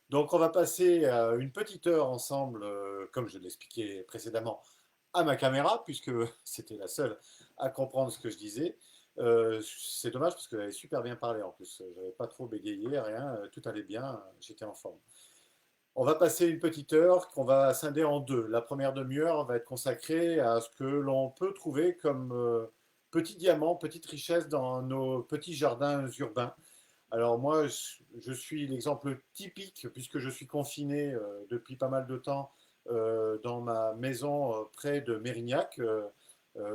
Donc, on va passer une petite heure ensemble, comme je l'expliquais précédemment, à ma caméra, puisque c'était la seule à comprendre ce que je disais. C'est dommage parce que j'avais super bien parlé en plus. J'avais pas trop bégayé, rien, tout allait bien, j'étais en forme. On va passer une petite heure qu'on va scinder en deux. La première demi-heure va être consacrée à ce que l'on peut trouver comme petits diamants, petites richesses dans nos petits jardins urbains. Alors moi, je suis l'exemple typique, puisque je suis confiné depuis pas mal de temps dans ma maison près de Mérignac,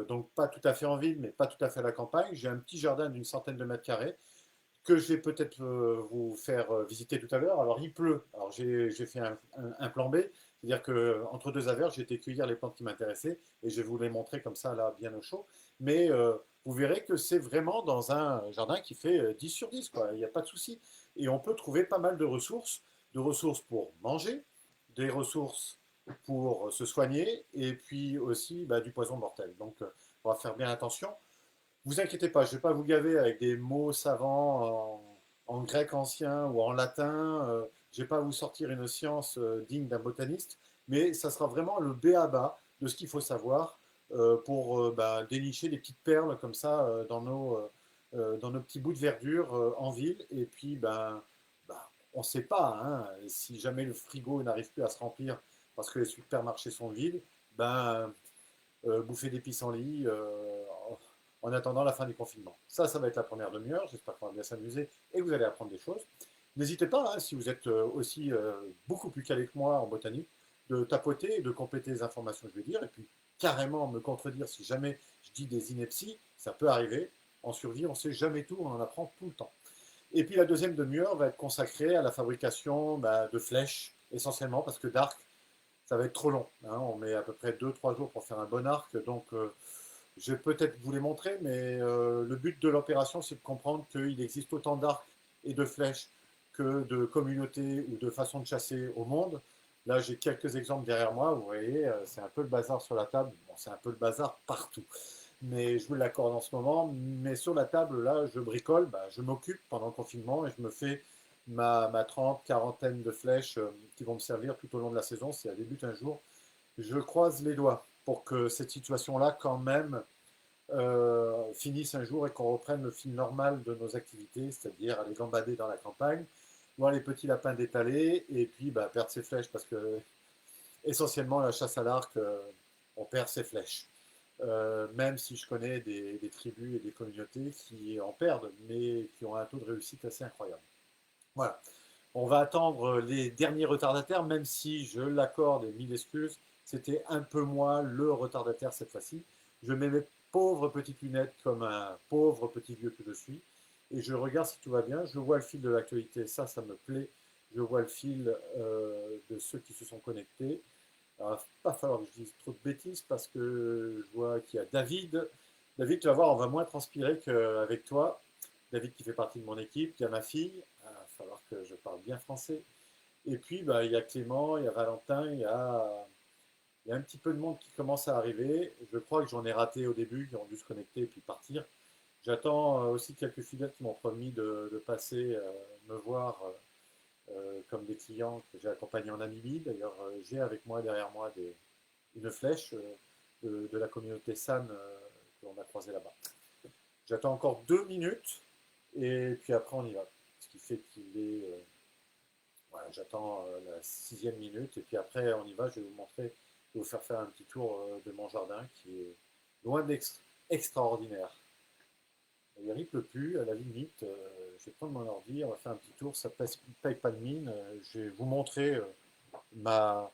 donc pas tout à fait en ville, mais pas tout à fait à la campagne. J'ai un petit jardin d'une centaine de mètres carrés que je vais peut-être vous faire visiter tout à l'heure. Alors il pleut, alors j'ai fait un plan B, c'est-à-dire qu'entre deux averses, j'ai été cueillir les plantes qui m'intéressaient et je vais vous les montrer comme ça, là, bien au chaud. Mais vous verrez que c'est vraiment dans un jardin qui fait 10 sur 10, quoi. Il n'y a pas de souci. Et on peut trouver pas mal de ressources pour manger, des ressources pour se soigner, et puis aussi bah, du poison mortel. Donc on va faire bien attention. Vous inquiétez pas, je ne vais pas vous gaver avec des mots savants en grec ancien ou en latin. Je ne vais pas vous sortir une science digne d'un botaniste, mais ça sera vraiment le b.a.-ba de ce qu'il faut savoir pour bah, dénicher des petites perles comme ça dans nos petits bouts de verdure en ville. Et puis, on ne sait pas, hein, si jamais le frigo n'arrive plus à se remplir parce que les supermarchés sont vides, ben, bouffer des pissenlits en attendant la fin du confinement. Ça va être la première demi-heure. J'espère qu'on va bien s'amuser et que vous allez apprendre des choses. N'hésitez pas, hein, si vous êtes aussi beaucoup plus calé que moi en botanique, de tapoter et de compléter les informations que je vais dire, et puis carrément me contredire si jamais je dis des inepties, ça peut arriver. En survie, on ne sait jamais tout, on en apprend tout le temps. Et puis la deuxième demi-heure va être consacrée à la fabrication bah, de flèches, essentiellement parce que d'arcs, ça va être trop long, hein. On met à peu près 2-3 jours pour faire un bon arc, donc je vais peut-être vous les montrer, mais le but de l'opération, c'est de comprendre qu'il existe autant d'arcs et de flèches que de communautés ou de façons de chasser au monde. Là, j'ai quelques exemples derrière moi, vous voyez, c'est un peu le bazar sur la table. Bon, c'est un peu le bazar partout, mais je vous l'accorde en ce moment. Mais sur la table, là, je bricole, bah, je m'occupe pendant le confinement et je me fais ma 30, quarantaine de flèches qui vont me servir tout au long de la saison si elle débute un jour. Je croise les doigts pour que cette situation-là, quand même, finisse un jour et qu'on reprenne le fil normal de nos activités, c'est-à-dire aller gambader dans la campagne, voir les petits lapins détalés et puis bah, perdre ses flèches parce que essentiellement la chasse à l'arc, on perd ses flèches. Même si je connais des tribus et des communautés qui en perdent, mais qui ont un taux de réussite assez incroyable. Voilà. On va attendre les derniers retardataires, même si je l'accorde et mille excuses, c'était un peu moi le retardataire cette fois-ci. Je mets mes pauvres petites lunettes comme un pauvre petit vieux que je suis et je regarde si tout va bien. Je vois le fil de l'actualité, ça me plaît. Je vois le fil de ceux qui se sont connectés. Alors, il ne va pas falloir que je dise trop de bêtises parce que je vois qu'il y a David. David, tu vas voir, on va moins transpirer qu'avec toi. David qui fait partie de mon équipe, il y a ma fille, il va falloir que je parle bien français. Et puis, bah, il y a Clément, il y a Valentin, il y a un petit peu de monde qui commence à arriver. Je crois que j'en ai raté au début, qui ont dû se connecter et puis partir. J'attends aussi quelques fidèles qui m'ont promis de passer me voir comme des clients que j'ai accompagnés en Namibie. D'ailleurs, j'ai avec moi, derrière moi, une flèche de la communauté San qu'on a croisée là-bas. J'attends encore 2 minutes et puis après on y va. Ce qui fait qu'il est. Voilà, j'attends la sixième minute et puis après on y va. Je vais vous montrer, je vais vous faire un petit tour de mon jardin qui est loin d'être extraordinaire. D'ailleurs, il ne pleut plus, à la limite. Je vais prendre mon ordi, on va faire un petit tour. Ça ne paye pas de mine. Je vais vous montrer ma,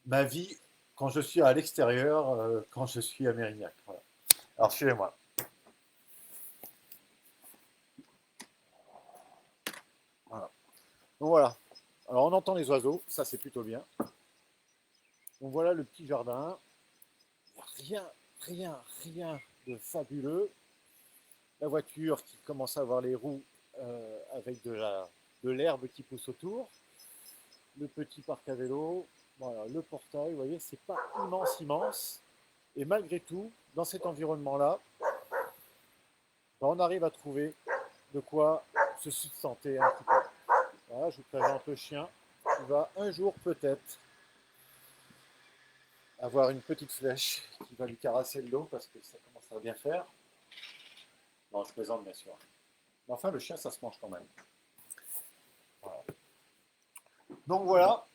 ma vie quand je suis à l'extérieur, quand je suis à Mérignac. Voilà. Alors suivez-moi. Voilà. Donc voilà. Alors on entend les oiseaux, ça c'est plutôt bien. Donc voilà le petit jardin. Rien, rien de fabuleux. La voiture qui commence à avoir les roues avec de l'herbe qui pousse autour. Le petit parc à vélo. Voilà, le portail, vous voyez, c'est pas immense. Et malgré tout, dans cet environnement-là, ben, on arrive à trouver de quoi se sustenter un petit peu. Voilà, je vous présente le chien. qui va un jour peut-être avoir une petite flèche qui va lui caresser le dos parce que ça commence à bien faire. Non, je plaisante bien sûr. Mais enfin, le chien, ça se mange quand même. Voilà. Donc voilà,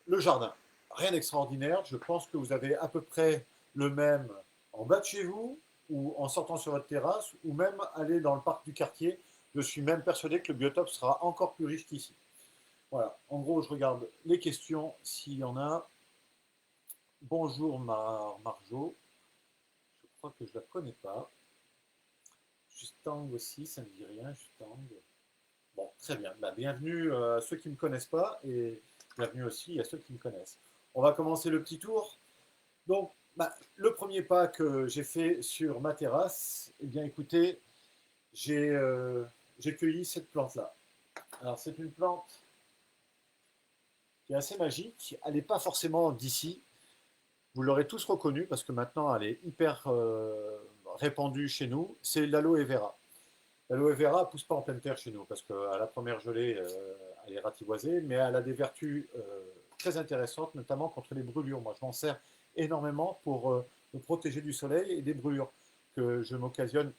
le jardin. Rien d'extraordinaire. Je pense que vous avez à peu près le même en bas de chez vous, ou en sortant sur votre terrasse, ou même aller dans le parc du quartier. Je suis même persuadé que le biotope sera encore plus riche qu'ici. Voilà, en gros, je regarde les questions s'il y en a. Bonjour Marjo, je crois que je la connais pas. Justang aussi, ça ne me dit rien, Justang. Bon, très bien. Bah, bienvenue à ceux qui ne me connaissent pas et bienvenue aussi à ceux qui me connaissent. On va commencer le petit tour. Donc, bah, le premier pas que j'ai fait sur ma terrasse, eh bien écoutez, j'ai cueilli cette plante-là. Alors, c'est une plante qui est assez magique. Elle n'est pas forcément d'ici. Vous l'aurez tous reconnue parce que maintenant, elle est hyper répandue chez nous. C'est l'aloe vera. L'aloe vera ne pousse pas en pleine terre chez nous parce qu'à la première gelée, elle est ratiboisée, mais elle a des vertus très intéressantes, notamment contre les brûlures. Moi, je m'en sers énormément pour me protéger du soleil et des brûlures que je m'occasionne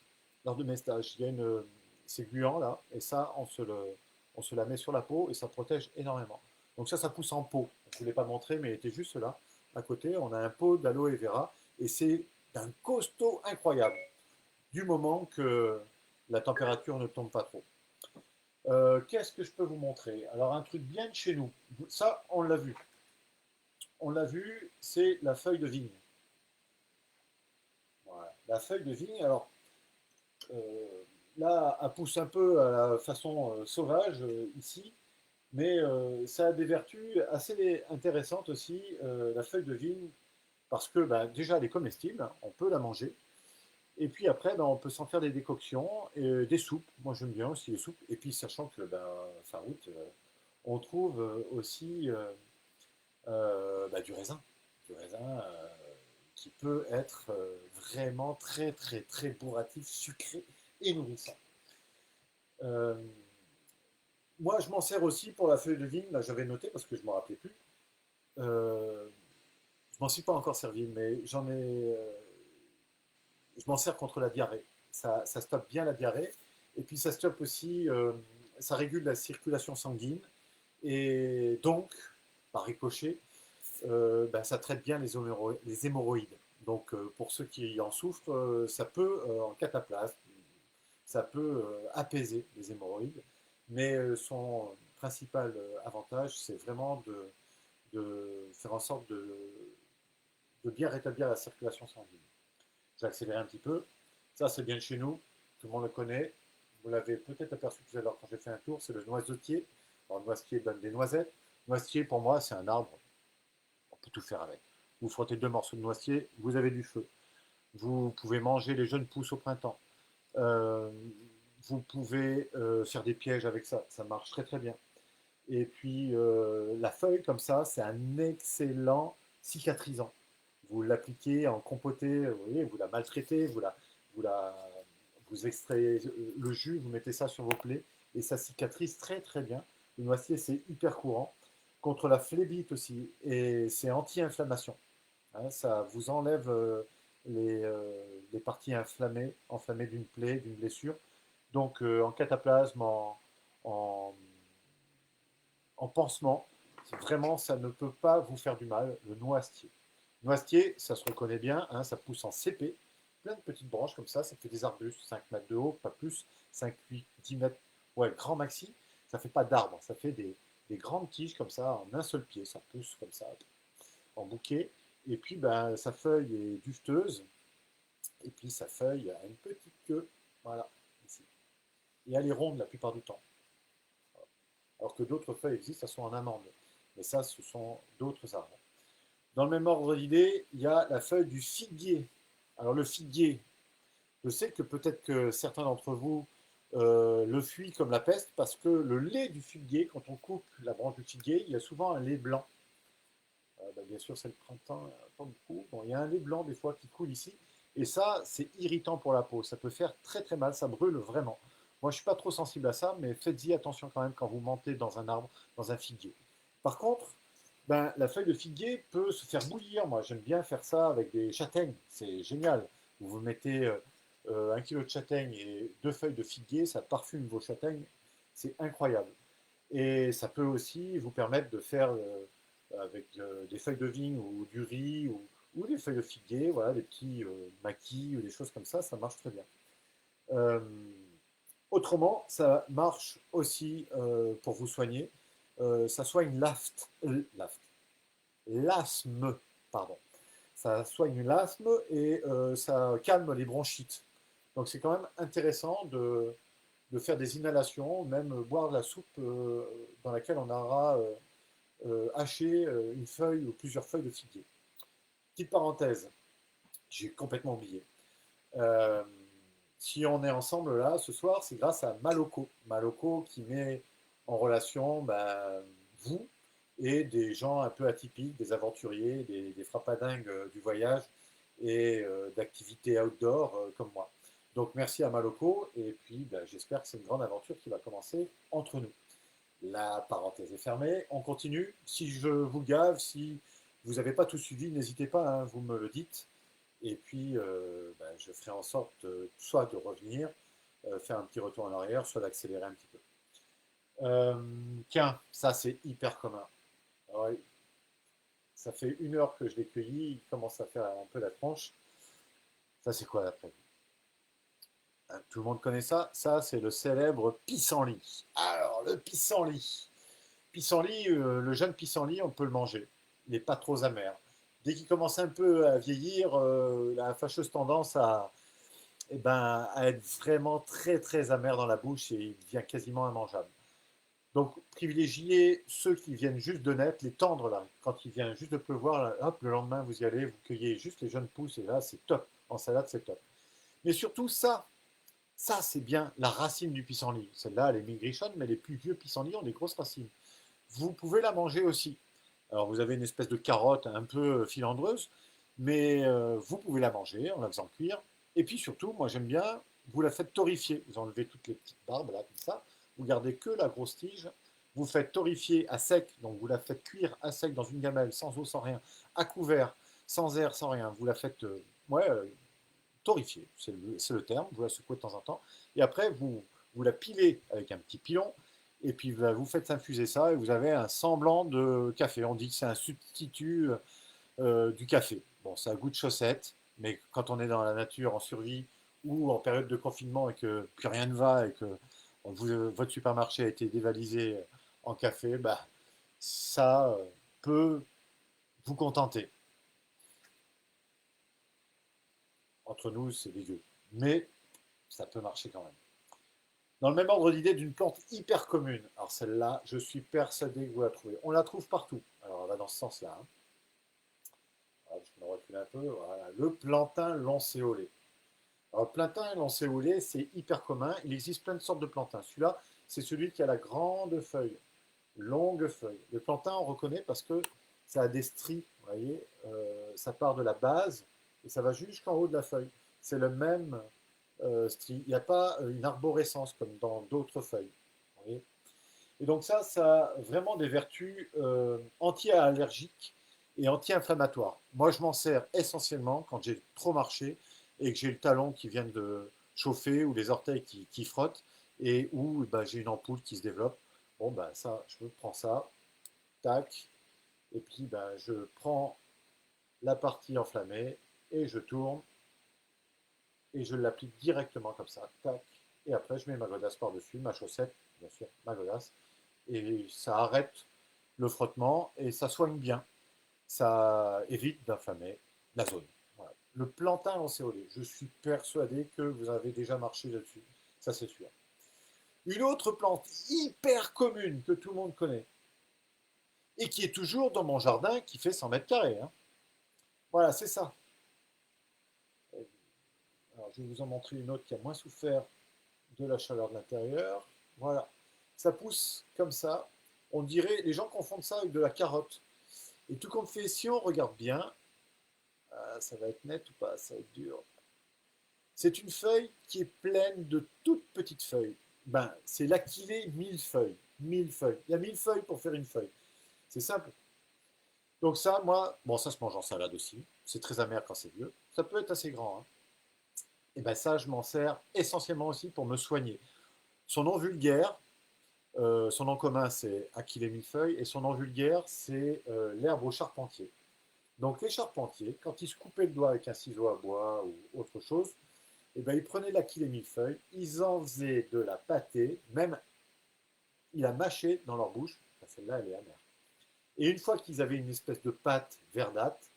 lors de mes stages. Il y a c'est gluant là, et ça, on se la met sur la peau et ça protège énormément. Donc ça pousse en pot. Je ne vous l'ai pas montré, mais il était juste là. À côté, on a un pot d'aloe vera et c'est d'un costaud incroyable du moment que la température ne tombe pas trop. Qu'est-ce que je peux vous montrer? Alors, un truc bien de chez nous. Ça, on l'a vu. On l'a vu, c'est la feuille de vigne. Voilà. La feuille de vigne, alors, là, elle pousse un peu à la façon sauvage ici, mais ça a des vertus assez intéressantes aussi, la feuille de vigne, parce que bah, déjà, elle est comestible, on peut la manger. Et puis après, ben, on peut s'en faire des décoctions, et des soupes. Moi, j'aime bien aussi les soupes. Et puis, sachant que ben, fin août, on trouve aussi du raisin. Du raisin qui peut être vraiment très, très, très bourratif, sucré et nourrissant. Euh, Moi, je m'en sers aussi pour la feuille de vigne. Là, j'avais noté parce que je ne me rappelais plus. Euh, je m'en suis pas encore servi, mais je m'en sers contre la diarrhée. Ça stoppe bien la diarrhée. Et puis ça stoppe aussi, ça régule la circulation sanguine. Et donc, par ricochet, ben, ça traite bien les hémorroïdes. Donc pour ceux qui en souffrent, ça peut, en cataplasme, ça peut apaiser les hémorroïdes. Mais son principal avantage, c'est vraiment de faire en sorte de bien rétablir la circulation sanguine. J'ai accéléré un petit peu. Ça, c'est bien de chez nous. Tout le monde le connaît. Vous l'avez peut-être aperçu tout à l'heure quand j'ai fait un tour. C'est le noisetier. Alors, le noisetier donne des noisettes. Le noisetier, pour moi, c'est un arbre. On peut tout faire avec. Vous frottez deux morceaux de noisetier, vous avez du feu. Vous pouvez manger les jeunes pousses au printemps. Euh, vous pouvez faire des pièges avec ça. Ça marche très très bien. Et puis, la feuille, comme ça, c'est un excellent cicatrisant. Vous l'appliquez en compoté, vous voyez, vous la maltraitez, vous, la, vous extrayez le jus, vous mettez ça sur vos plaies et ça cicatrise très très bien. Le noisetier, c'est hyper courant. Contre la phlébite aussi, et c'est anti-inflammation. Hein, ça vous enlève les parties enflammées d'une plaie, d'une blessure. Donc en cataplasme, en, en pansement, vraiment, ça ne peut pas vous faire du mal, le noisetier. Noisetier, ça se reconnaît bien, hein, ça pousse en CP, plein de petites branches comme ça fait des arbustes, 5 mètres de haut, pas plus, 5, 8, 10 mètres, ouais, grand maxi, ça fait pas d'arbres, ça fait des grandes tiges comme ça, en un seul pied, ça pousse comme ça, en bouquet, et puis ben, sa feuille est duveteuse, et puis sa feuille a une petite queue, voilà, ici, et elle est ronde la plupart du temps. Alors que d'autres feuilles existent, elles sont en amande. Mais ça, ce sont d'autres arbres. Dans le même ordre d'idée, il y a la feuille du figuier. Alors le figuier, je sais que peut-être que certains d'entre vous le fuient comme la peste parce que le lait du figuier, quand on coupe la branche du figuier, il y a souvent un lait blanc. Bien sûr, c'est le printemps, pas beaucoup. Bon, il y a un lait blanc des fois qui coule ici. Et ça, c'est irritant pour la peau. Ça peut faire très très mal, ça brûle vraiment. Moi, je ne suis pas trop sensible à ça, mais faites-y attention quand même quand vous montez dans un arbre, dans un figuier. Par contre, ben, la feuille de figuier peut se faire bouillir. Moi, j'aime bien faire ça avec des châtaignes. C'est génial. Vous mettez 1 kilo de châtaignes et 2 feuilles de figuier, ça parfume vos châtaignes. C'est incroyable. Et ça peut aussi vous permettre de faire avec des feuilles de vigne ou du riz ou des feuilles de figuier, voilà, des petits maquis ou des choses comme ça marche très bien. Euh, Autrement, ça marche aussi pour vous soigner. Ça soigne l'asthme, pardon. Ça soigne l'asthme et ça calme les bronchites. Donc c'est quand même intéressant de faire des inhalations, même boire de la soupe dans laquelle on aura haché une feuille ou plusieurs feuilles de figuier. Petite parenthèse, j'ai complètement oublié. Euh, Si on est ensemble là ce soir, c'est grâce à Maloko. Maloko qui met en relation vous et des gens un peu atypiques, des aventuriers, des frappadingues du voyage et d'activités outdoor comme moi. Donc merci à Maloko et puis j'espère que c'est une grande aventure qui va commencer entre nous. La parenthèse est fermée, on continue. Si je vous gave, si vous n'avez pas tout suivi, n'hésitez pas, hein, vous me le dites. Et puis, je ferai en sorte soit de revenir, faire un petit retour en arrière, soit d'accélérer un petit peu. Tiens, ça c'est hyper commun. Alors, ça fait 1 heure que je l'ai cueilli, il commence à faire un peu la tronche. Ça c'est quoi d'après vous? Hein, tout le monde connaît ça. Ça c'est le célèbre pissenlit. Alors, le pissenlit. Pissenlit, le jeune pissenlit, on peut le manger. Il n'est pas trop amer. Dès qu'il commence un peu à vieillir, la fâcheuse tendance à être vraiment très très amer dans la bouche et il devient quasiment immangeable. Donc privilégiez ceux qui viennent juste de naître, les tendres là. Quand il vient juste de pleuvoir, là, hop, le lendemain vous y allez, vous cueillez juste les jeunes pousses et là c'est top. En salade c'est top. Mais surtout ça c'est bien la racine du pissenlit. Celle-là elle est migrichonne, mais les plus vieux pissenlits ont des grosses racines. Vous pouvez la manger aussi. Alors vous avez une espèce de carotte un peu filandreuse, mais vous pouvez la manger en la faisant cuire. Et puis surtout, moi j'aime bien, vous la faites torréfier. Vous enlevez toutes les petites barbes là, comme ça. Vous gardez que la grosse tige. Vous faites torréfier à sec, donc vous la faites cuire à sec dans une gamelle, sans eau, sans rien, à couvert, sans air, sans rien. Vous la faites torréfier, c'est le terme. Vous la secouez de temps en temps. Et après, vous la pilez avec un petit pilon et puis vous faites infuser ça et vous avez un semblant de café. On dit que c'est un substitut du café. Bon, ça a goût de chaussette, mais quand on est dans la nature, en survie ou en période de confinement et que plus rien ne va et que votre supermarché a été dévalisé en café, ça peut vous contenter. Entre nous, c'est dégueu. Mais ça peut marcher quand même. Dans le même ordre d'idée d'une plante hyper commune. Alors celle-là, je suis persuadé que vous la trouvez. On la trouve partout. Alors on va dans ce sens-là. Hein. Voilà, je me recule un peu. Voilà. Le plantain lancéolé. Alors le plantain lancéolé, c'est hyper commun. Il existe plein de sortes de plantains. Celui-là, c'est celui qui a la grande feuille, longue feuille. Le plantain, on reconnaît parce que ça a des stries. Vous voyez, ça part de la base et ça va jusqu'en haut de la feuille. C'est le même strie. Il n'y a pas une arborescence comme dans d'autres feuilles. Vous voyez. Et donc ça a vraiment des vertus anti-allergiques et anti-inflammatoires. Moi, je m'en sers essentiellement quand j'ai trop marché et que j'ai le talon qui vient de chauffer ou les orteils qui frottent et où j'ai une ampoule qui se développe. Bon, ça, je prends ça, tac, et puis je prends la partie enflammée et je tourne et je l'applique directement comme ça, tac, et après je mets ma godasse par-dessus, ma chaussette, bien sûr, ma godasse, et ça arrête le frottement et ça soigne bien. Ça évite d'inflammer la zone. Voilà. Le plantain lancéolé, je suis persuadé que vous avez déjà marché là-dessus. Ça, c'est sûr. Une autre plante hyper commune que tout le monde connaît et qui est toujours dans mon jardin qui fait 100 mètres carrés. Hein. Voilà, c'est ça. Alors, je vais vous en montrer une autre qui a moins souffert de la chaleur de l'intérieur. Voilà. Ça pousse comme ça. On dirait, les gens confondent ça avec de la carotte. Et tout compte fait, si on regarde bien, ça va être net ou pas, ça va être dur. C'est une feuille qui est pleine de toutes petites feuilles. Ben, c'est l'Achillée millefeuille. Millefeuille. Il y a 1000 feuilles pour faire une feuille. C'est simple. Donc ça, moi, bon, ça se mange en salade aussi. C'est très amer quand c'est vieux. Ça peut être assez grand, hein. Et ben ça, je m'en sers essentiellement aussi pour me soigner. Son nom vulgaire, son nom commun, c'est Achillée millefeuille, et son nom vulgaire, c'est l'herbe au charpentier. Donc les charpentiers, quand ils se coupaient le doigt avec un ciseau à bois ou autre chose, eh ben, ils prenaient l'Achillée millefeuille, ils en faisaient de la pâtée, même ils la mâchaient dans leur bouche. Celle-là, elle est amère. Et une fois qu'ils avaient une espèce de pâte verdâtre,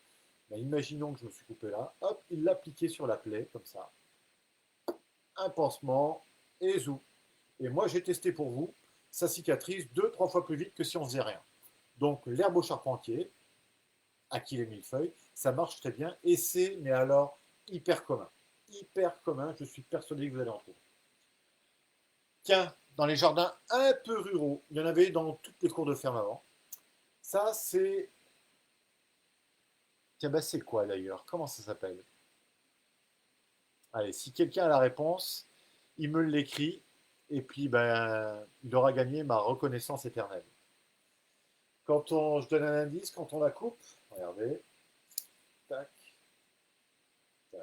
ben, imaginons que je me suis coupé là, hop, ils l'appliquaient sur la plaie, comme ça, un pansement, et zou. Et moi, j'ai testé pour vous, ça cicatrise 2, 3 fois plus vite que si on faisait rien. Donc l'herbe au charpentier, Achillée millefeuille, ça marche très bien, et c'est, mais alors, hyper commun. Hyper commun, je suis persuadé que vous allez en trouver. Tiens, dans les jardins un peu ruraux, il y en avait dans toutes les cours de ferme avant. Ça, c'est. Tiens, bah, c'est quoi d'ailleurs? Comment ça s'appelle? Allez, si quelqu'un a la réponse, il me l'écrit, et puis ben, il aura gagné ma reconnaissance éternelle. Je donne un indice, quand on la coupe, regardez, tac,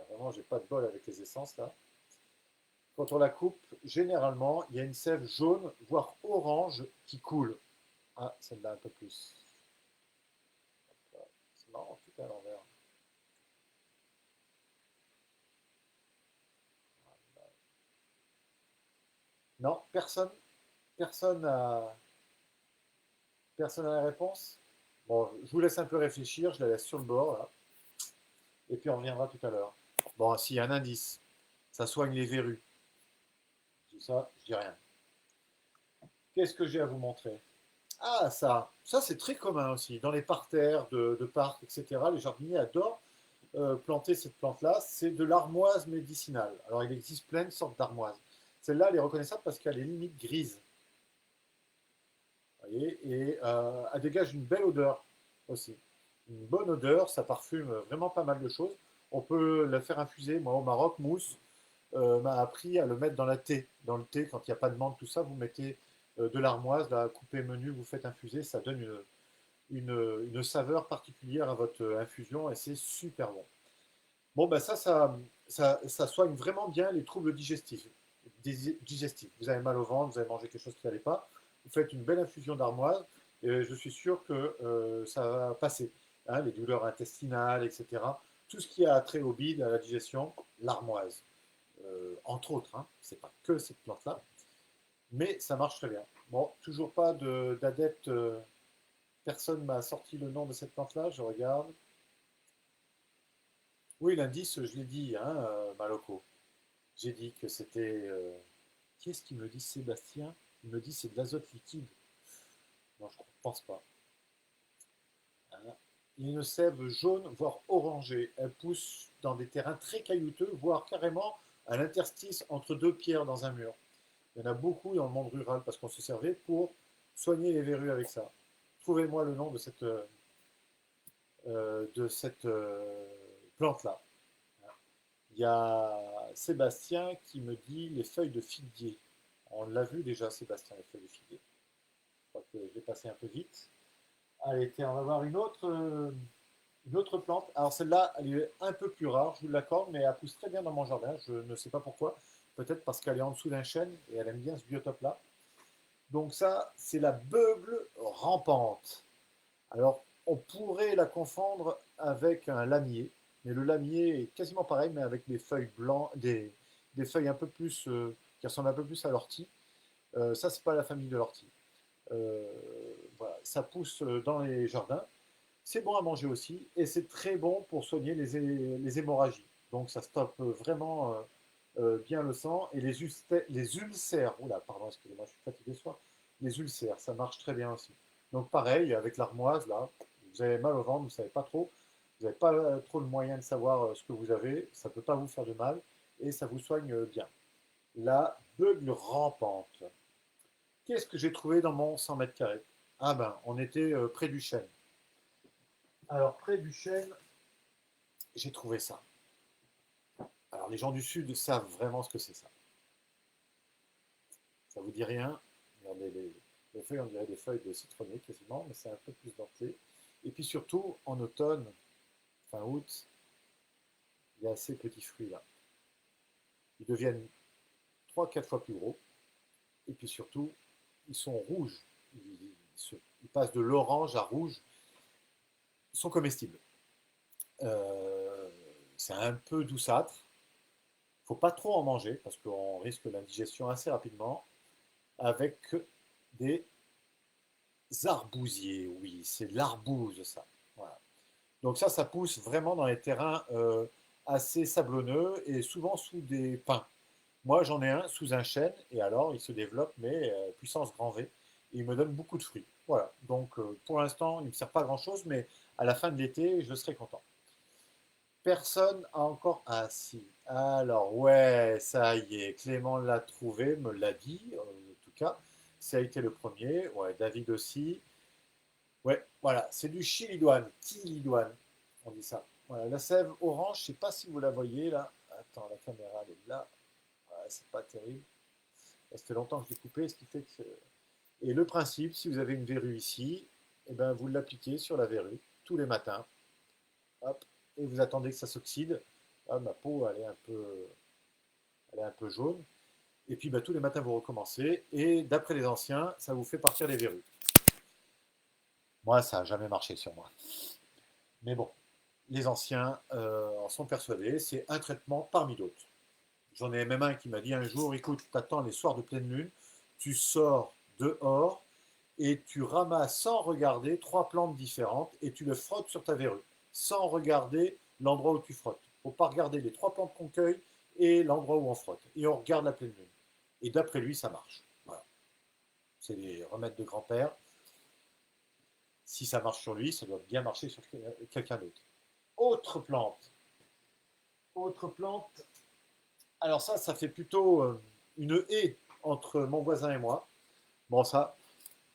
vraiment, j'ai pas de bol avec les essences là. Quand on la coupe, généralement, il y a une sève jaune, voire orange, qui coule. Ah, celle-là un peu plus. C'est marrant, tout est à l'envers. Non, personne personne n'a la réponse. Bon, je vous laisse un peu réfléchir, je la laisse sur le bord là, et puis on reviendra tout à l'heure. Bon, s'il y a un indice, ça soigne les verrues. Je dis ça, je dis rien. Qu'est-ce que j'ai à vous montrer? Ah, ça c'est très commun aussi. Dans les parterres de parcs, etc., les jardiniers adorent planter cette plante-là. C'est de l'armoise médicinale. Alors, il existe plein de sortes d'armoises. Celle-là, elle est reconnaissable parce qu'elle est limite grise. Vous voyez, et elle dégage une belle odeur aussi. Une bonne odeur, ça parfume vraiment pas mal de choses. On peut la faire infuser. Moi, au Maroc, Mousse m'a appris à le mettre dans la thé. Dans le thé, quand il n'y a pas de menthe, tout ça, vous mettez de l'armoise, la coupée menu, vous faites infuser, ça donne une saveur particulière à votre infusion et c'est super bon. Bon, ben ça soigne vraiment bien les troubles digestifs. Vous avez mal au ventre, vous avez mangé quelque chose qui n'allait pas, vous faites une belle infusion d'armoise et je suis sûr que ça va passer. Hein, les douleurs intestinales, etc. Tout ce qui a trait au bide, à la digestion, l'armoise. Entre autres, hein, c'est pas que cette plante-là, mais ça marche très bien. Bon, toujours pas d'adepte, personne m'a sorti le nom de cette plante-là, je regarde. Oui, l'indice, je l'ai dit, hein, Maloko. J'ai dit que c'était. Qui est-ce qui me dit Sébastien? Il me dit c'est de l'azote liquide. Non, je ne pense pas. Hein. Il y a une sève jaune, voire orangée. Elle pousse dans des terrains très caillouteux, voire carrément à l'interstice entre deux pierres dans un mur. Il y en a beaucoup dans le monde rural parce qu'on se servait pour soigner les verrues avec ça. Trouvez-moi le nom de cette plante-là. Il y a Sébastien qui me dit les feuilles de figuier. On l'a vu déjà, Sébastien, les feuilles de figuier. Je crois que je vais passer un peu vite. Allez, tiens, on va voir une autre plante. Alors celle-là, elle est un peu plus rare, je vous l'accorde, mais elle pousse très bien dans mon jardin. Je ne sais pas pourquoi. Peut-être parce qu'elle est en dessous d'un chêne et elle aime bien ce biotope-là. Donc ça, c'est la beugle rampante. Alors, on pourrait la confondre avec un lamier, mais le lamier est quasiment pareil, mais avec des feuilles blanches, des feuilles un peu plus, qui ressemblent un peu plus à l'ortie. Ça, c'est pas la famille de l'ortie. Euh, voilà, ça pousse dans les jardins. C'est bon à manger aussi, et c'est très bon pour soigner les hémorragies. Donc, ça stoppe vraiment bien le sang et les ulcères. Oula, pardon, excusez-moi, je suis fatigué ce soir. Les ulcères, ça marche très bien aussi. Donc, pareil, avec l'armoise, là, vous avez mal au ventre, vous ne savez pas trop, vous n'avez pas trop le moyen de savoir ce que vous avez, ça ne peut pas vous faire de mal et ça vous soigne bien. La beugle rampante. Qu'est-ce que j'ai trouvé dans mon 100 mètres carrés? Ah ben, on était près du chêne. Alors, près du chêne, j'ai trouvé ça. Alors, les gens du Sud savent vraiment ce que c'est ça. Ça vous dit rien? Regardez, les feuilles, on dirait des feuilles de citronnier quasiment, mais c'est un peu plus dentelé. Et puis surtout, en automne, fin août, il y a ces petits fruits-là. Ils deviennent 3 4 fois plus gros. Et puis surtout, ils sont rouges. Ils passent de l'orange à rouge. Ils sont comestibles. Euh, c'est un peu douceâtre. Il ne faut pas trop en manger parce qu'on risque l'indigestion assez rapidement. Avec des arbousiers, oui, c'est de l'arbouse ça. Voilà. Donc ça pousse vraiment dans les terrains assez sablonneux et souvent sous des pins. Moi, j'en ai un sous un chêne et alors il se développe, mais puissance grand V. Et il me donne beaucoup de fruits. Voilà. Donc pour l'instant, il ne me sert pas à grand-chose, mais à la fin de l'été, je serai content. Personne a encore. Ah si. Alors ouais, ça y est. Clément l'a trouvé, me l'a dit, en tout cas. Ça a été le premier. Ouais, David aussi. Ouais, voilà. C'est du chilidoine. Tilidoine. On dit ça. Voilà, la sève orange, je ne sais pas si vous la voyez là. Attends, la caméra elle est là. Ouais, c'est pas terrible. Ça fait longtemps que je l'ai coupé, ce qui fait que. Et le principe, si vous avez une verrue ici, eh ben, vous l'appliquez sur la verrue tous les matins. Hop, et vous attendez que ça s'oxyde. Ah, ma peau, elle est un peu jaune. Et puis bah, tous les matins, vous recommencez. Et d'après les anciens, ça vous fait partir les verrues. Moi, ça n'a jamais marché sur moi. Mais bon, les anciens en sont persuadés. C'est un traitement parmi d'autres. J'en ai même un qui m'a dit un jour, écoute, t'attends les soirs de pleine lune, tu sors dehors et tu ramasses sans regarder 3 plantes différentes et tu le frottes sur ta verrue, sans regarder l'endroit où tu frottes. Il ne faut pas regarder les 3 plantes qu'on cueille et l'endroit où on frotte. Et on regarde la pleine lune. Et d'après lui, ça marche. Voilà. C'est les remèdes de grand-père. Si ça marche sur lui, ça doit bien marcher sur quelqu'un d'autre. Autre plante. Autre plante. Alors ça fait plutôt une haie entre mon voisin et moi. Bon, ça,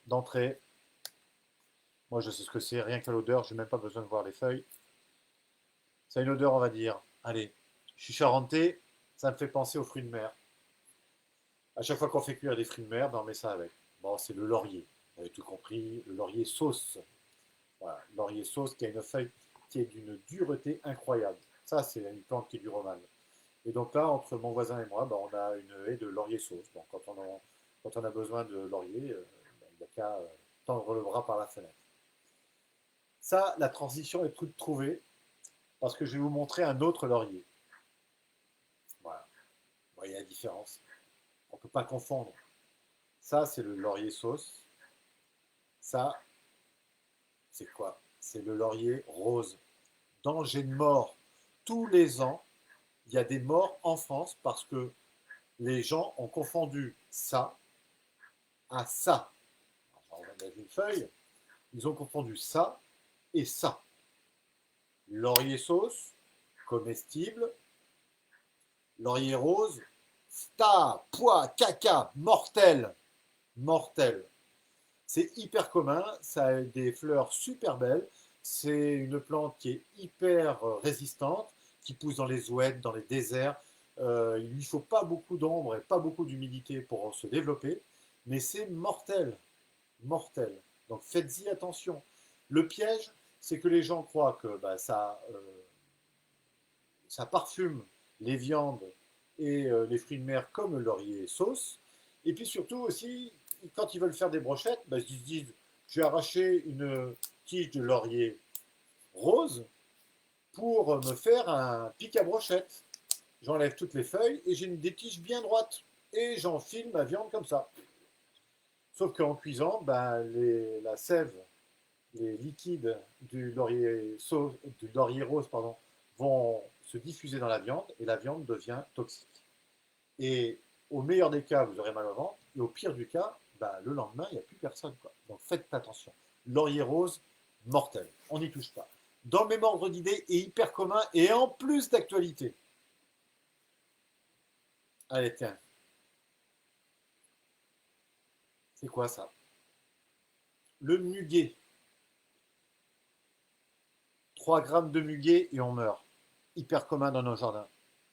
d'entrée, moi je sais ce que c'est, rien qu'à l'odeur, je n'ai même pas besoin de voir les feuilles. Ça a une odeur, on va dire. Allez, je suis charentais, ça me fait penser aux fruits de mer. À chaque fois qu'on fait cuire des fruits de mer, ben on met ça avec. Bon, c'est le laurier. Vous avez tout compris, le laurier sauce. Voilà, laurier sauce qui a une feuille qui est d'une dureté incroyable. Ça, c'est une plante qui est du roman. Et donc là, entre mon voisin et moi, ben, on a une haie de laurier sauce. Bon, quand on a besoin de laurier, ben, il n'y a qu'à tendre le bras par la fenêtre. Ça, la transition est toute trouvée parce que je vais vous montrer un autre laurier. Voilà, vous voyez la différence. On ne peut pas confondre. Ça, c'est le laurier sauce. Ça, c'est quoi? C'est le laurier rose. Danger de mort. Tous les ans, il y a des morts en France parce que les gens ont confondu ça à ça. Alors, on a une feuille. Ils ont confondu ça et ça. Laurier sauce, comestible. Laurier rose, sta, pois, caca, mortel. Mortel. C'est hyper commun, ça a des fleurs super belles. C'est une plante qui est hyper résistante, qui pousse dans les oueds, dans les déserts. Il ne lui faut pas beaucoup d'ombre et pas beaucoup d'humidité pour se développer, mais c'est mortel. Mortel. Donc faites-y attention. Le piège, c'est que les gens croient que bah, ça parfume les viandes et les fruits de mer comme le laurier sauce. Et puis surtout aussi, quand ils veulent faire des brochettes, bah, ils se disent, je vais arracher une tige de laurier rose pour me faire un pic à brochette. J'enlève toutes les feuilles et j'ai des tiges bien droites. Et j'enfile ma viande comme ça. Sauf qu'en cuisant, bah, la sève, les liquides du laurier rose pardon, vont se diffuser dans la viande et la viande devient toxique. Et au meilleur des cas, vous aurez mal au ventre, et au pire du cas, bah, le lendemain, il n'y a plus personne. Quoi. Donc faites attention. Laurier rose, mortel. On n'y touche pas. Dans le même ordre d'idées, et hyper commun, et en plus d'actualité. Allez, tiens. C'est quoi ça? Le muguet. 3 grammes de muguet et on meurt. Hyper commun dans nos jardins.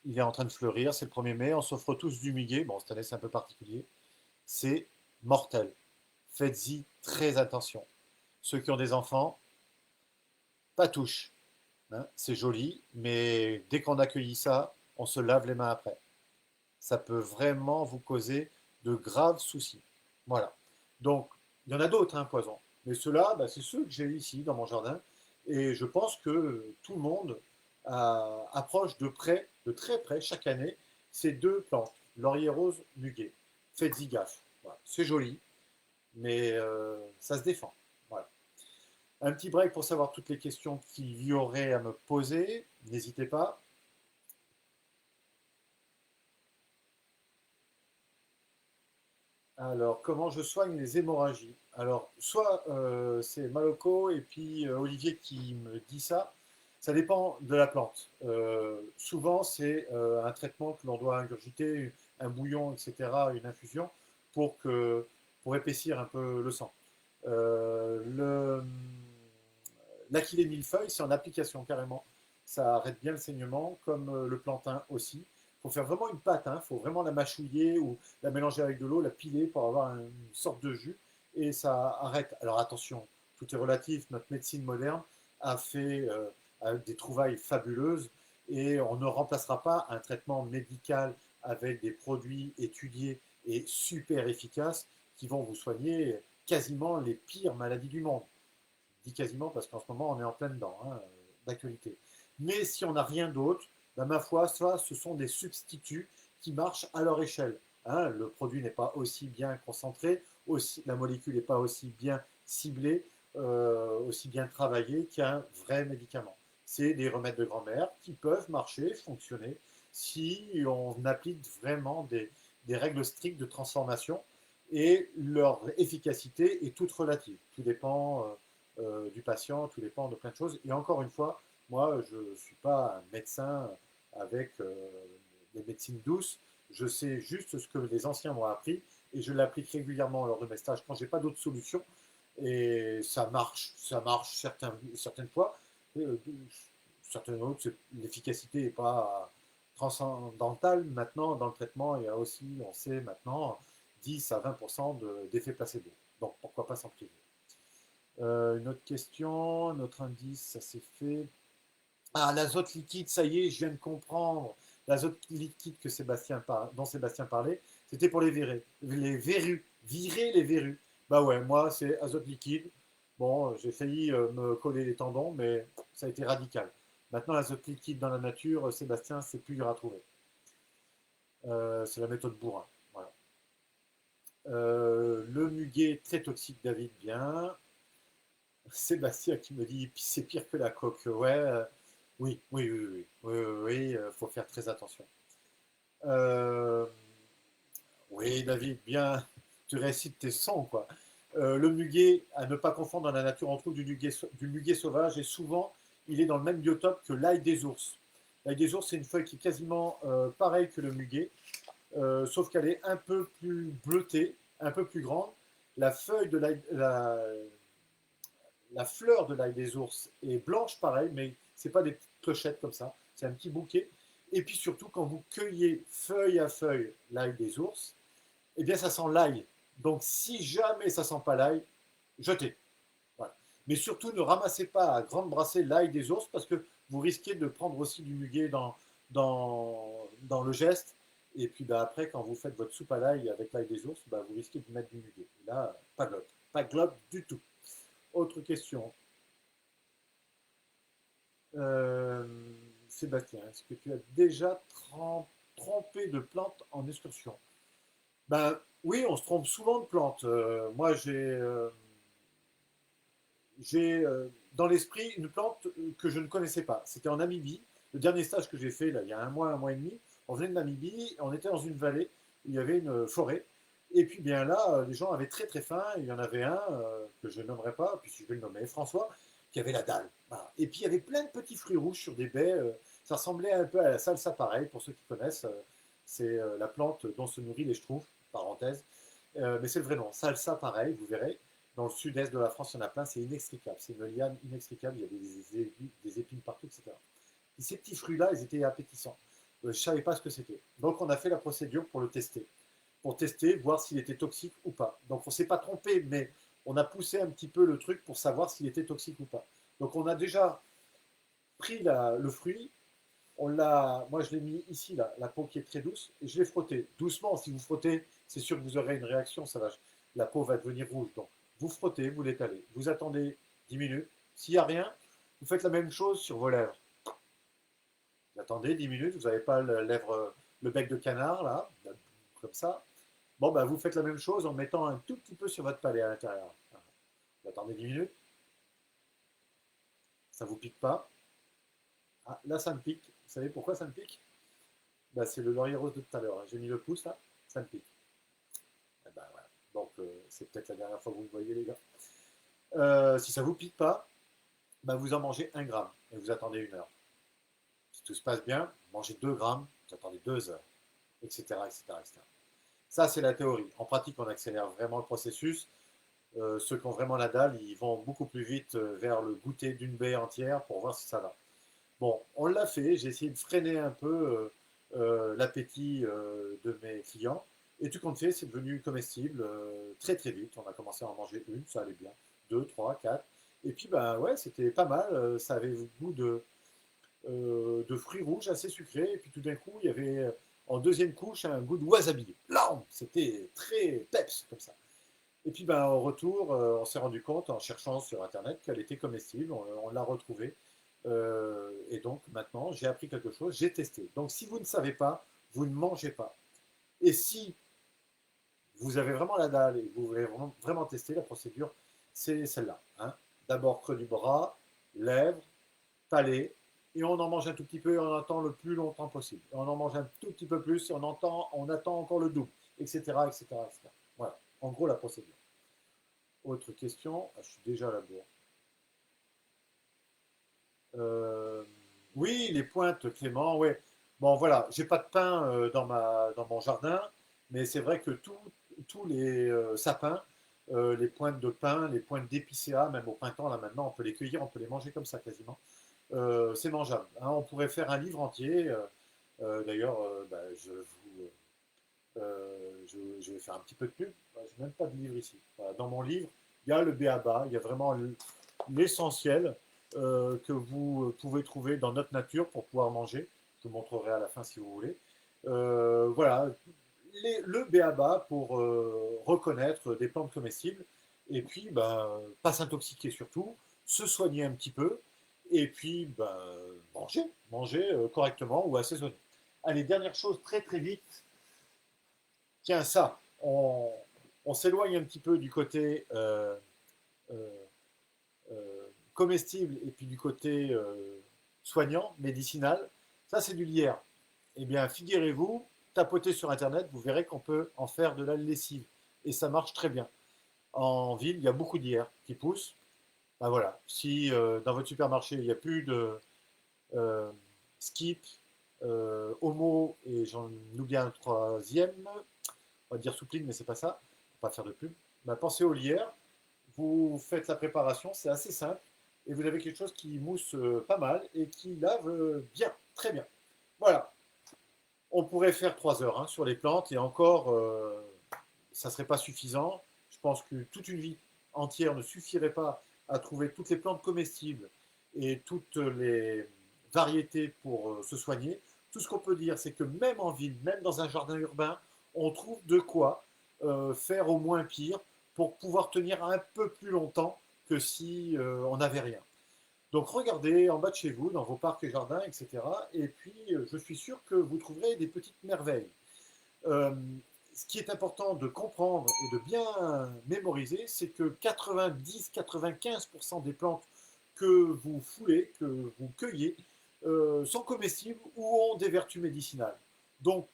Il est en train de fleurir, c'est le 1er mai, on s'offre tous du muguet. Bon, cette année c'est un peu particulier. c'est mortel. Faites-y très attention. Ceux qui ont des enfants, pas touche. Hein, c'est joli, mais dès qu'on accueillit ça, on se lave les mains après. Ça peut vraiment vous causer de graves soucis. Voilà. Donc, il y en a d'autres, hein, poisons. Mais ceux-là, bah, c'est ceux que j'ai ici dans mon jardin. Et je pense que tout le monde approche de près, de très près, chaque année, ces deux plantes, laurier rose, muguet. Faites-y gaffe. Voilà. C'est joli, mais ça se défend. Voilà. Un petit break pour savoir toutes les questions qu'il y aurait à me poser. N'hésitez pas. Alors, comment je soigne les hémorragies? Alors, soit c'est Malocco et puis Olivier qui me dit ça. Ça dépend de la plante. Souvent, c'est un traitement que l'on doit ingurgiter, un bouillon, etc., une infusion, pour, que, pour épaissir un peu le sang. L'achillée millefeuille, c'est en application carrément. Ça arrête bien le saignement, comme le plantain aussi. Il faut faire vraiment une pâte, il faut vraiment la mâchouiller ou la mélanger avec de l'eau, la piler pour avoir une sorte de jus et ça arrête. Alors attention, tout est relatif. Notre médecine moderne a fait des trouvailles fabuleuses et on ne remplacera pas un traitement médical avec des produits étudiés et super efficaces qui vont vous soigner quasiment les pires maladies du monde. Je dis quasiment parce qu'en ce moment on est en plein dedans, d'actualité. Mais si on n'a rien d'autre, ben, ma foi, ça, ce sont des substituts qui marchent à leur échelle. Hein, le produit n'est pas aussi bien concentré, aussi, la molécule n'est pas aussi bien ciblée, aussi bien travaillée qu'un vrai médicament. C'est des remèdes de grand-mère qui peuvent marcher, fonctionner, si on applique vraiment des règles strictes de transformation et leur efficacité est toute relative. Tout dépend du patient, tout dépend de plein de choses. Et encore une fois, moi, je ne suis pas un médecin avec des médecines douces. Je sais juste ce que les anciens m'ont appris et je l'applique régulièrement lors de mes stages quand j'ai pas d'autre solution. Et ça marche certaines fois. Euh, Certaines autres, l'efficacité n'est pas transcendantale. Maintenant, dans le traitement, il y a aussi, on sait maintenant, 10 à 20% d'effet placebo. Donc pourquoi pas s'en priver. Une autre question, notre indice, ça s'est fait. Ah, l'azote liquide, ça y est, je viens de comprendre. L'azote liquide dont Sébastien parlait, c'était pour les verrues, virer les verrues. Bah ouais, moi, c'est azote liquide. Bon, j'ai failli me coller les tendons, mais ça a été radical. Maintenant, l'azote liquide dans la nature, Sébastien, c'est plus dur à trouver. C'est la méthode bourrin. Voilà. Le muguet, très toxique, David, bien. Sébastien qui me dit, c'est pire que la coque. Ouais, oui, oui, oui, oui, oui, oui, oui, faut faire très attention. Euh, oui, David, bien, tu récites tes sons, quoi. Le muguet, à ne pas confondre dans la nature, on trouve du muguet sauvage et souvent, il est dans le même biotope que l'ail des ours. L'ail des ours, c'est une feuille qui est quasiment pareille que le muguet, sauf qu'elle est un peu plus bleutée, un peu plus grande. La feuille de la fleur de l'ail des ours est blanche pareil, mais c'est pas des petites clochettes comme ça, c'est un petit bouquet. Et puis surtout, quand vous cueillez feuille à feuille l'ail des ours, eh bien ça sent l'ail. Donc si jamais ça sent pas l'ail, jetez. Voilà. Mais surtout, ne ramassez pas à grande brassée l'ail des ours parce que vous risquez de prendre aussi du muguet dans le geste. Et puis bah, après, quand vous faites votre soupe à l'ail avec l'ail des ours, bah, vous risquez de mettre du muguet. Et là, pas globe. Pas globe du tout. Autre question. Euh, Sébastien, est-ce que tu as déjà trompé de plantes en excursion? Ben oui, on se trompe souvent de plantes. Moi, j'ai dans l'esprit une plante que je ne connaissais pas. C'était en Namibie. Le dernier stage que j'ai fait, là, il y a un mois et demi, on venait de Namibie, on était dans une vallée où il y avait une forêt. Et puis bien là, les gens avaient très très faim. Il y en avait un que je nommerai pas, puis je vais le nommer, François, qui avait la dalle. Voilà. Et puis il y avait plein de petits fruits rouges sur des baies. Ça ressemblait un peu à la salsa pareil, pour ceux qui connaissent. C'est la plante dont se nourrit les schtroumpfs, parenthèse. Mais c'est le vrai nom. Salsa pareil, vous verrez. Dans le sud-est de la France, il y en a plein, c'est inextricable. C'est une liane inextricable, il y a des épines partout, etc. Et ces petits fruits-là, ils étaient appétissants. Je ne savais pas ce que c'était. Donc on a fait la procédure pour le tester. pour tester, voir s'il était toxique ou pas. Donc on ne s'est pas trompé, mais on a poussé un petit peu le truc pour savoir s'il était toxique ou pas. Donc on a déjà pris le fruit, moi je l'ai mis ici, là, la peau qui est très douce, et je l'ai frotté. Doucement, si vous frottez, c'est sûr que vous aurez une réaction, la peau va devenir rouge. Donc vous frottez, vous l'étalez, vous attendez 10 minutes. S'il n'y a rien, vous faites la même chose sur vos lèvres. Vous attendez 10 minutes, vous n'avez pas le bec de canard, là, comme ça. Bon, ben, vous faites la même chose en mettant un tout petit peu sur votre palais à l'intérieur. Vous attendez 10 minutes, ça ne vous pique pas. Ah, là, ça me pique. Vous savez pourquoi ça me pique? Ben, c'est le laurier rose de tout à l'heure. J'ai mis le pouce là, ça me pique. Eh ben, voilà. Donc, c'est peut-être la dernière fois que vous le voyez, les gars. Si ça ne vous pique pas, ben, vous en mangez 1 gramme et vous attendez 1 heure. Si tout se passe bien, mangez 2 grammes, vous attendez 2 heures, etc., etc., etc. Ça, c'est la théorie. En pratique, on accélère vraiment le processus. Ceux qui ont vraiment la dalle, ils vont beaucoup plus vite vers le goûter d'une baie entière pour voir si ça va. Bon, on l'a fait. J'ai essayé de freiner un peu l'appétit de mes clients. Et tout compte fait, c'est devenu comestible très très vite. On a commencé à en manger une, ça allait bien. Deux, trois, quatre. Et puis, bah ouais, c'était pas mal. Ça avait le goût de fruits rouges assez sucrés. Et puis tout d'un coup, il y avait en deuxième couche un goût de wasabi. Là, c'était très peps comme ça. Et puis ben, au retour, on s'est rendu compte en cherchant sur Internet qu'elle était comestible. On l'a retrouvée. Et donc maintenant, j'ai appris quelque chose, j'ai testé. Donc si vous ne savez pas, vous ne mangez pas. Et si vous avez vraiment la dalle et vous voulez vraiment, vraiment tester la procédure, c'est celle-là. Hein. D'abord creux du bras, lèvres, palais, et on en mange un tout petit peu et on attend le plus longtemps possible. Et on en mange un tout petit peu plus et on attend encore le double, etc., etc., etc. Voilà, en gros la procédure. Autre question, ah, je suis déjà à la bourre. Euh, oui, les pointes, Clément, ouais. Bon, voilà, j'ai pas de pin dans mon jardin, mais c'est vrai que tous les sapins, les pointes de pin, les pointes d'épicéa, même au printemps, là maintenant, on peut les cueillir, on peut les manger comme ça quasiment. C'est mangeable. Hein. On pourrait faire un livre entier. D'ailleurs, bah, je vais faire un petit peu de pub. Je n'ai même pas de livre ici. Voilà, dans mon livre, il y a le b.a.-ba, il y a vraiment l'essentiel que vous pouvez trouver dans notre nature pour pouvoir manger. Je vous montrerai à la fin si vous voulez. Voilà, le b.a.-ba pour reconnaître des plantes comestibles et puis ben, pas s'intoxiquer surtout, se soigner un petit peu et puis ben, manger correctement ou assaisonner. Allez, dernière chose très très vite, tiens ça, on s'éloigne un petit peu du côté euh, comestible et puis du côté soignant, médicinal. Ça, c'est du lierre. Eh bien, figurez-vous, tapotez sur Internet, vous verrez qu'on peut en faire de la lessive. Et ça marche très bien. En ville, il y a beaucoup de lierre qui poussent. Ben voilà, si dans votre supermarché, il n'y a plus de euh, skip, homo, et j'en oublie un troisième, on va dire soupline, mais c'est pas ça, on va pas faire de pub. Ben, pensez aux lierre, vous faites la préparation, c'est assez simple, et vous avez quelque chose qui mousse pas mal et qui lave bien, très bien. Voilà, on pourrait faire 3 heures hein, sur les plantes, et encore, ça ne serait pas suffisant. Je pense que toute une vie entière ne suffirait pas à trouver toutes les plantes comestibles et toutes les variétés pour se soigner. Tout ce qu'on peut dire, c'est que même en ville, même dans un jardin urbain, on trouve de quoi faire au moins pire pour pouvoir tenir un peu plus longtemps que si on n'avait rien. Donc regardez en bas de chez vous, dans vos parcs et jardins, etc. Et puis je suis sûr que vous trouverez des petites merveilles. Euh, Ce qui est important de comprendre et de bien mémoriser, c'est que 90-95% des plantes que vous foulez, que vous cueillez, sont comestibles ou ont des vertus médicinales. Donc,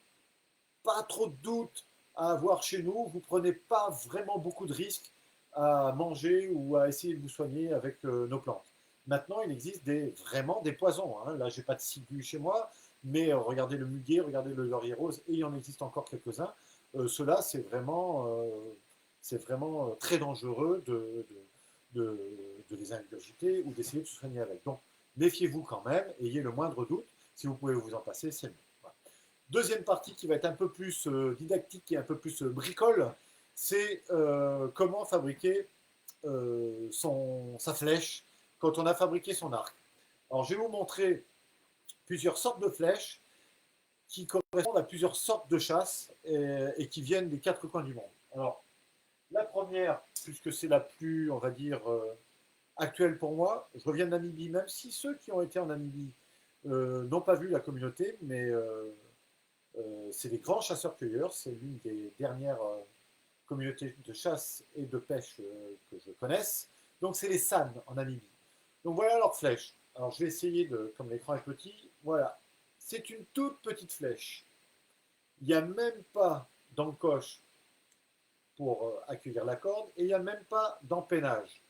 pas trop de doute à avoir chez nous. Vous ne prenez pas vraiment beaucoup de risques à manger ou à essayer de vous soigner avec nos plantes. Maintenant, il existe vraiment des poisons. Hein. Là, j'ai pas de ciguë chez moi, mais regardez le muguet, regardez le laurier rose, et il en existe encore quelques-uns. Ceux-là, c'est vraiment très dangereux de les ingurgiter ou d'essayer de se soigner avec. Donc, méfiez-vous quand même, ayez le moindre doute. Si vous pouvez vous en passer, c'est mieux. Voilà. Deuxième partie qui va être un peu plus didactique et un peu plus bricole, c'est comment fabriquer sa flèche quand on a fabriqué son arc. Alors je vais vous montrer plusieurs sortes de flèches qui correspondent à plusieurs sortes de chasses et qui viennent des quatre coins du monde. Alors la première, puisque c'est la plus, on va dire, actuelle pour moi, je reviens de Namibie, même si ceux qui ont été en Namibie n'ont pas vu la communauté, mais c'est des grands chasseurs-cueilleurs, c'est l'une des dernières communautés de chasse et de pêche que je connaisse. Donc c'est les San en Namibie. Donc voilà leur flèche. Alors je vais essayer de, comme l'écran est petit, voilà. C'est une toute petite flèche. Il n'y a même pas d'encoche pour accueillir la corde et il n'y a même pas d'empennage.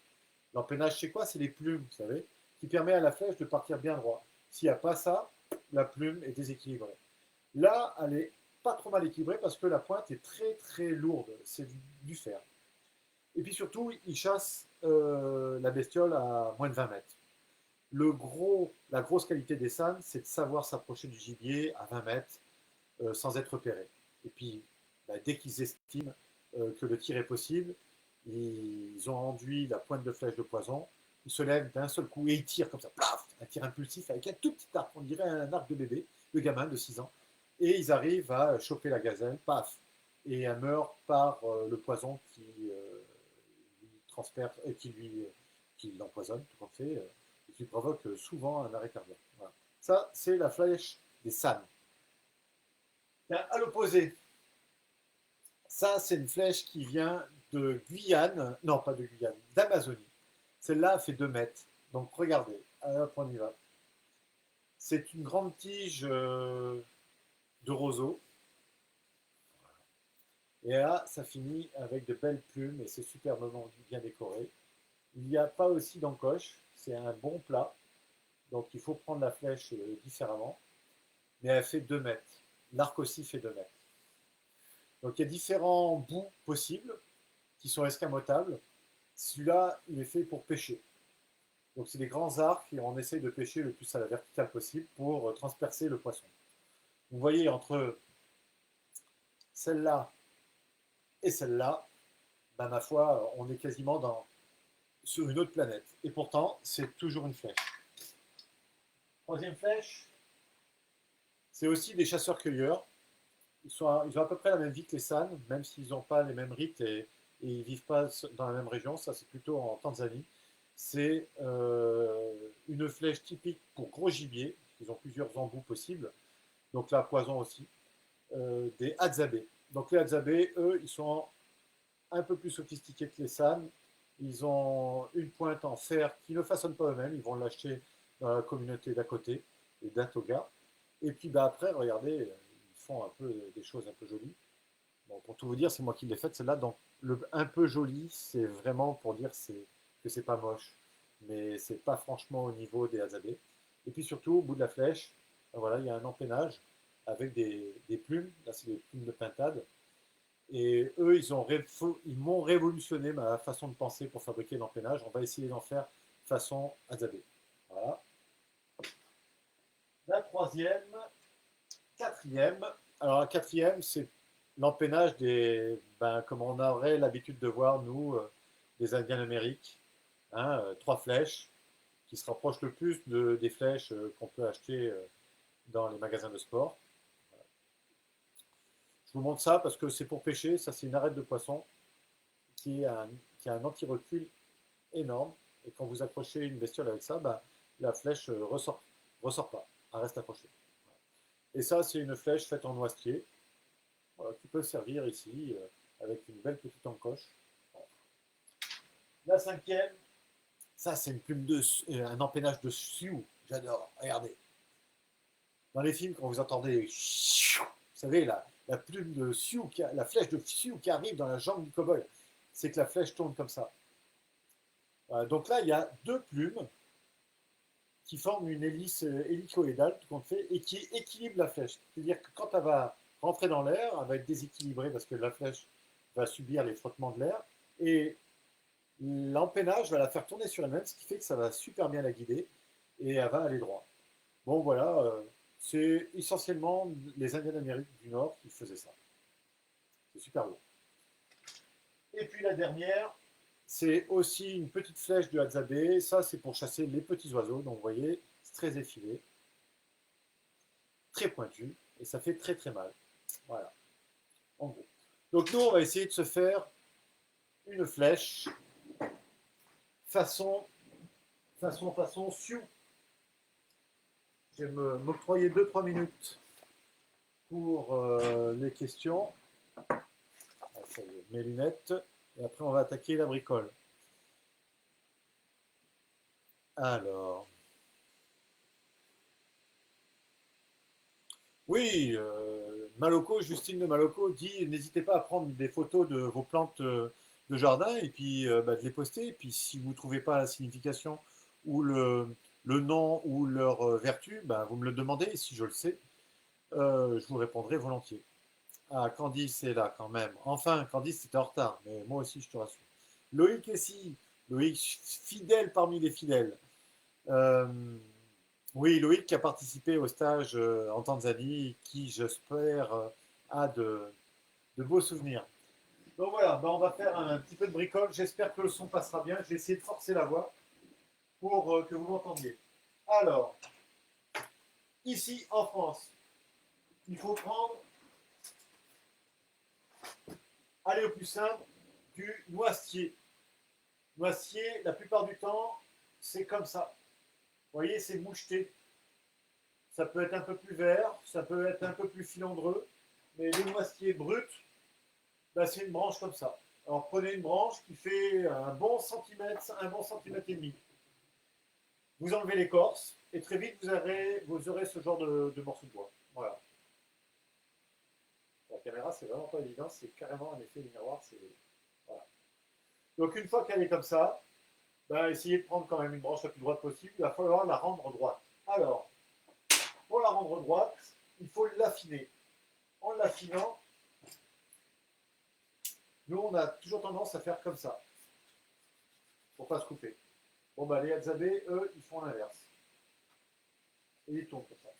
L'empennage, c'est quoi? C'est les plumes, vous savez, qui permet à la flèche de partir bien droit. S'il n'y a pas ça, la plume est déséquilibrée. Là, elle est pas trop mal équilibrée parce que la pointe est très très lourde, c'est du fer. Et puis surtout, il chasse la bestiole à moins de 20 mètres. La grosse qualité des SAN, c'est de savoir s'approcher du gibier à 20 mètres sans être repéré. Et puis, bah, dès qu'ils estiment que le tir est possible, ils ont enduit la pointe de flèche de poison, ils se lèvent d'un seul coup et ils tirent comme ça, plaf, un tir impulsif avec un tout petit arc, on dirait un arc de bébé, de gamin de 6 ans, et ils arrivent à choper la gazelle, paf, et elle meurt par le poison qui lui transperce, qui l'empoisonne, tout compte fait, et qui provoque souvent un arrêt cardiaque. Voilà. Ça, c'est la flèche des SAN. À l'opposé, ça, c'est une flèche qui vient de Guyane, non pas de Guyane, d'Amazonie. Celle-là fait 2 mètres. Donc regardez, hop, on y va. C'est une grande tige de roseau. Et là, ça finit avec de belles plumes et c'est superbement bien décoré. Il n'y a pas aussi d'encoche, c'est un bon plat. Donc il faut prendre la flèche différemment. Mais elle fait 2 mètres. L'arc aussi fait 2 mètres. Donc il y a différents bouts possibles qui sont escamotables. Celui-là, il est fait pour pêcher. Donc c'est des grands arcs et on essaye de pêcher le plus à la verticale possible pour transpercer le poisson. Vous voyez entre celle-là et celle-là, ben, ma foi, on est quasiment sur une autre planète. Et pourtant, c'est toujours une flèche. Troisième flèche, c'est aussi des chasseurs-cueilleurs. Ils ont à peu près la même vie que les San, même s'ils n'ont pas les mêmes rites et ils ne vivent pas dans la même région. Ça, c'est plutôt en Tanzanie. C'est une flèche typique pour gros gibier. Ils ont plusieurs embouts possibles. Donc là, poison aussi. Des Hadzabe. Donc les Hadzabe, eux, ils sont un peu plus sophistiqués que les San. Ils ont une pointe en fer qu'ils ne façonnent pas eux-mêmes. Ils vont l'acheter dans la communauté d'à côté, les Datoga. Et puis bah, après, regardez, ils font un peu des choses un peu jolies. Bon, pour tout vous dire, c'est moi qui l'ai faite celle-là. Donc le un peu joli, c'est vraiment pour dire que c'est pas moche. Mais c'est pas franchement au niveau des Hadzabe. Et puis surtout, au bout de la flèche, ben voilà, il y a un empennage avec des plumes. Là, c'est des plumes de pintade. Et eux, ils m'ont révolutionné ma façon de penser pour fabriquer l'empennage. On va essayer d'en faire façon Hadzabe. Voilà. La troisième, quatrième. Alors la quatrième, c'est l'empennage comme on aurait l'habitude de voir, nous, des Indiens d'Amérique. Hein, 3 flèches qui se rapprochent le plus des flèches qu'on peut acheter dans les magasins de sport. Je vous montre ça parce que c'est pour pêcher. Ça, c'est une arête de poisson qui, est un, qui a un anti-recul énorme. Et quand vous accrochez une bestiole avec ça, bah, la flèche ressort pas. Elle reste accrochée. Et ça, c'est une flèche faite en noisetier qui peut servir ici avec une belle petite encoche. Voilà. La cinquième, ça, c'est une plume un empennage de sioux. J'adore. Regardez. Dans les films, quand vous entendez, vous savez, la plume de sioux, la flèche de sioux qui arrive dans la jambe du cow-boy, c'est que la flèche tourne comme ça. Donc là, il y a 2 plumes qui forment une hélice hélicoïdale, tout compte fait, et qui équilibre la flèche. C'est-à-dire que quand elle va rentrer dans l'air, elle va être déséquilibrée parce que la flèche va subir les frottements de l'air, et l'empennage va la faire tourner sur elle-même, ce qui fait que ça va super bien la guider, et elle va aller droit. Bon, voilà, C'est essentiellement les Indiens d'Amérique du Nord qui faisaient ça. C'est super beau. Et puis la dernière, c'est aussi une petite flèche de Hadzabe. Ça, c'est pour chasser les petits oiseaux. Donc, vous voyez, c'est très effilé, très pointu, et ça fait très très mal. Voilà, en gros. Donc, nous, on va essayer de se faire une flèche façon Sioux. Je vais m'octroyer 2-3 minutes pour les questions. Ah, ça y est, mes lunettes. Et après, on va attaquer la bricole. Alors, oui, Maloko, Justine de Maloko dit n'hésitez pas à prendre des photos de vos plantes de jardin et puis bah, de les poster. Et puis si vous ne trouvez pas la signification ou le nom ou leur vertu, bah, vous me le demandez. Et si je le sais, je vous répondrai volontiers. Ah, Candice est là quand même. Enfin, Candice était en retard, mais moi aussi je te rassure. Loïc est ici. Loïc, fidèle parmi les fidèles. Euh, oui, Loïc qui a participé au stage en Tanzanie, qui j'espère a de beaux souvenirs. Donc voilà, bah, on va faire un petit peu de bricole. J'espère que le son passera bien. Je vais essayer de forcer la voix pour que vous m'entendiez. Alors, ici en France, il faut prendre, aller au plus simple, du noisetier. Noisetier, la plupart du temps, c'est comme ça. Vous voyez, c'est moucheté. Ça peut être un peu plus vert, ça peut être un peu plus filandreux, mais le noisetier brut, bah, c'est une branche comme ça. Alors prenez une branche qui fait un bon centimètre et demi. Vous enlevez l'écorce et très vite vous aurez ce genre de morceau de bois. Voilà. La caméra, c'est vraiment pas évident, c'est carrément un effet du miroir. Voilà. Donc une fois qu'elle est comme ça, bah, essayez de prendre quand même une branche la plus droite possible. Il va falloir la rendre droite. Alors, pour la rendre droite, il faut l'affiner. En l'affinant, nous, on a toujours tendance à faire comme ça, pour ne pas se couper. Bon, bah, les Hadzabe, eux, ils font l'inverse. Et ils tournent comme ça.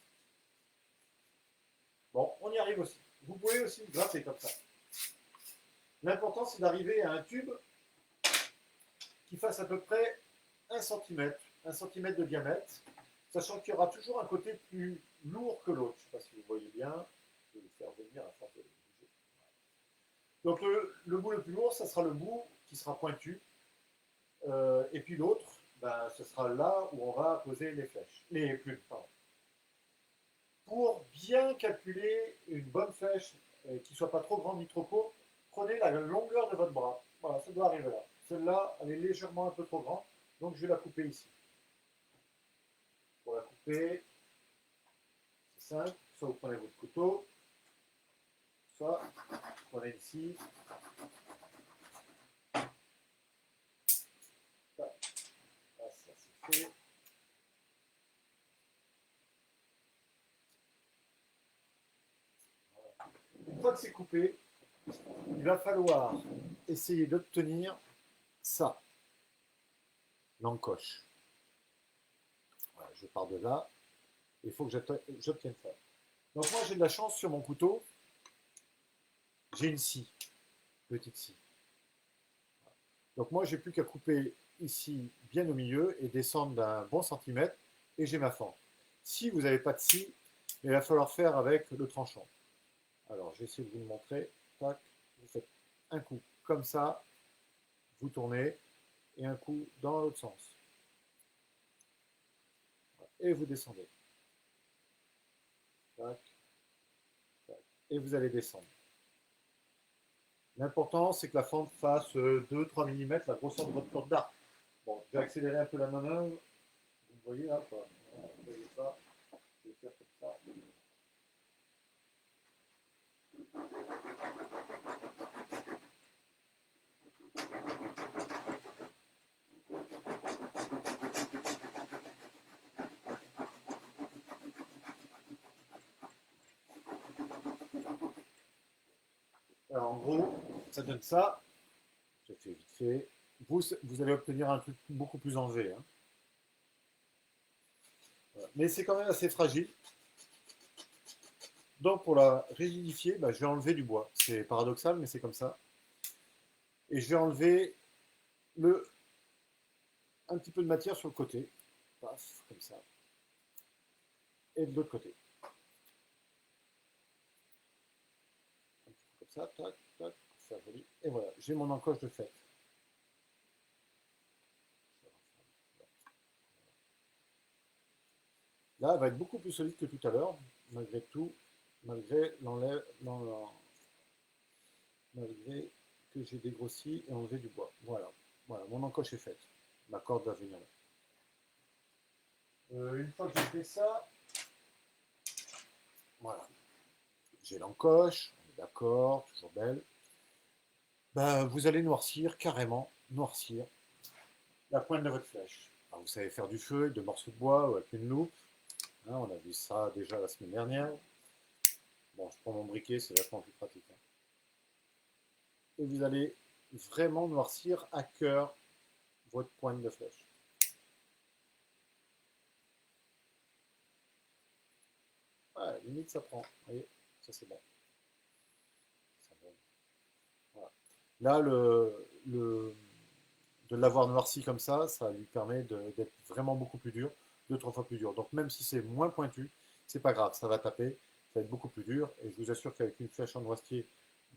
Bon, on y arrive aussi. Vous pouvez aussi grimper comme ça. L'important, c'est d'arriver à un tube qui fasse à peu près 1 cm de diamètre, sachant qu'il y aura toujours un côté plus lourd que l'autre. Je ne sais pas si vous voyez bien. Je vais vous faire venir à force de bouger. Donc, le bout le plus lourd, ça sera le bout qui sera pointu. Et puis l'autre, ben, ce sera là où on va poser les flèches, les plumes. Pardon. Pour bien calculer une bonne flèche qui ne soit pas trop grande ni trop courte, prenez la longueur de votre bras. Voilà, ça doit arriver là. Celle-là, elle est légèrement un peu trop grande, donc je vais la couper ici. Pour la couper, c'est simple. Soit vous prenez votre couteau, soit vous prenez ici. Là, ça c'est fait. Une fois que c'est coupé, il va falloir essayer d'obtenir ça, l'encoche. Voilà, je pars de là, il faut que j'obtienne ça. Donc moi j'ai de la chance sur mon couteau, j'ai une scie, petite scie. Donc moi j'ai plus qu'à couper ici bien au milieu et descendre d'un bon centimètre et j'ai ma fente. Si vous n'avez pas de scie, il va falloir faire avec le tranchant. Alors je vais essayer de vous le montrer. Tac, vous faites un coup comme ça, vous tournez et un coup dans l'autre sens. Et vous descendez. Tac, tac, et vous allez descendre. L'important, c'est que la fente fasse 2-3 mm la grosseur de votre corde d'arc. Bon, je vais accélérer un peu la manœuvre. Vous voyez là, quoi. Vous voyez pas. Je vais faire comme ça. Alors, en gros, ça donne ça. Je fais vite fait. Vous allez obtenir un truc beaucoup plus en V. Hein. Voilà. Mais c'est quand même assez fragile. Donc pour la rigidifier, bah, je vais enlever du bois. C'est paradoxal, mais c'est comme ça. Et je vais enlever un petit peu de matière sur le côté. Paf, comme ça. Et de l'autre côté. Un petit peu comme ça, tac, tac, pour faire joli. Et voilà, j'ai mon encoche de fête. Là, elle va être beaucoup plus solide que tout à l'heure, malgré tout, malgré malgré que j'ai dégrossi et enlevé du bois. Voilà, voilà, mon encoche est faite. Ma corde va venir là. Une fois que j'ai fait ça, voilà, j'ai l'encoche, on est d'accord, toujours belle. Ben, vous allez noircir, carrément, noircir la pointe de votre flèche. Alors, vous savez faire du feu avec de morceaux de bois ou avec une loupe. Hein, on a vu ça déjà la semaine dernière. Bon, je prends mon briquet, c'est vachement plus pratique. Hein. Et vous allez vraiment noircir à cœur votre pointe de flèche. Ouais, limite ça prend. Vous voyez, ça c'est bon. Ça, bon. Voilà. Là, de l'avoir noirci comme ça lui permet d'être vraiment beaucoup plus dur, 2, 3 fois plus dur. Donc même si c'est moins pointu, c'est pas grave, ça va taper, ça va être beaucoup plus dur. Et je vous assure qu'avec une flèche en noisetier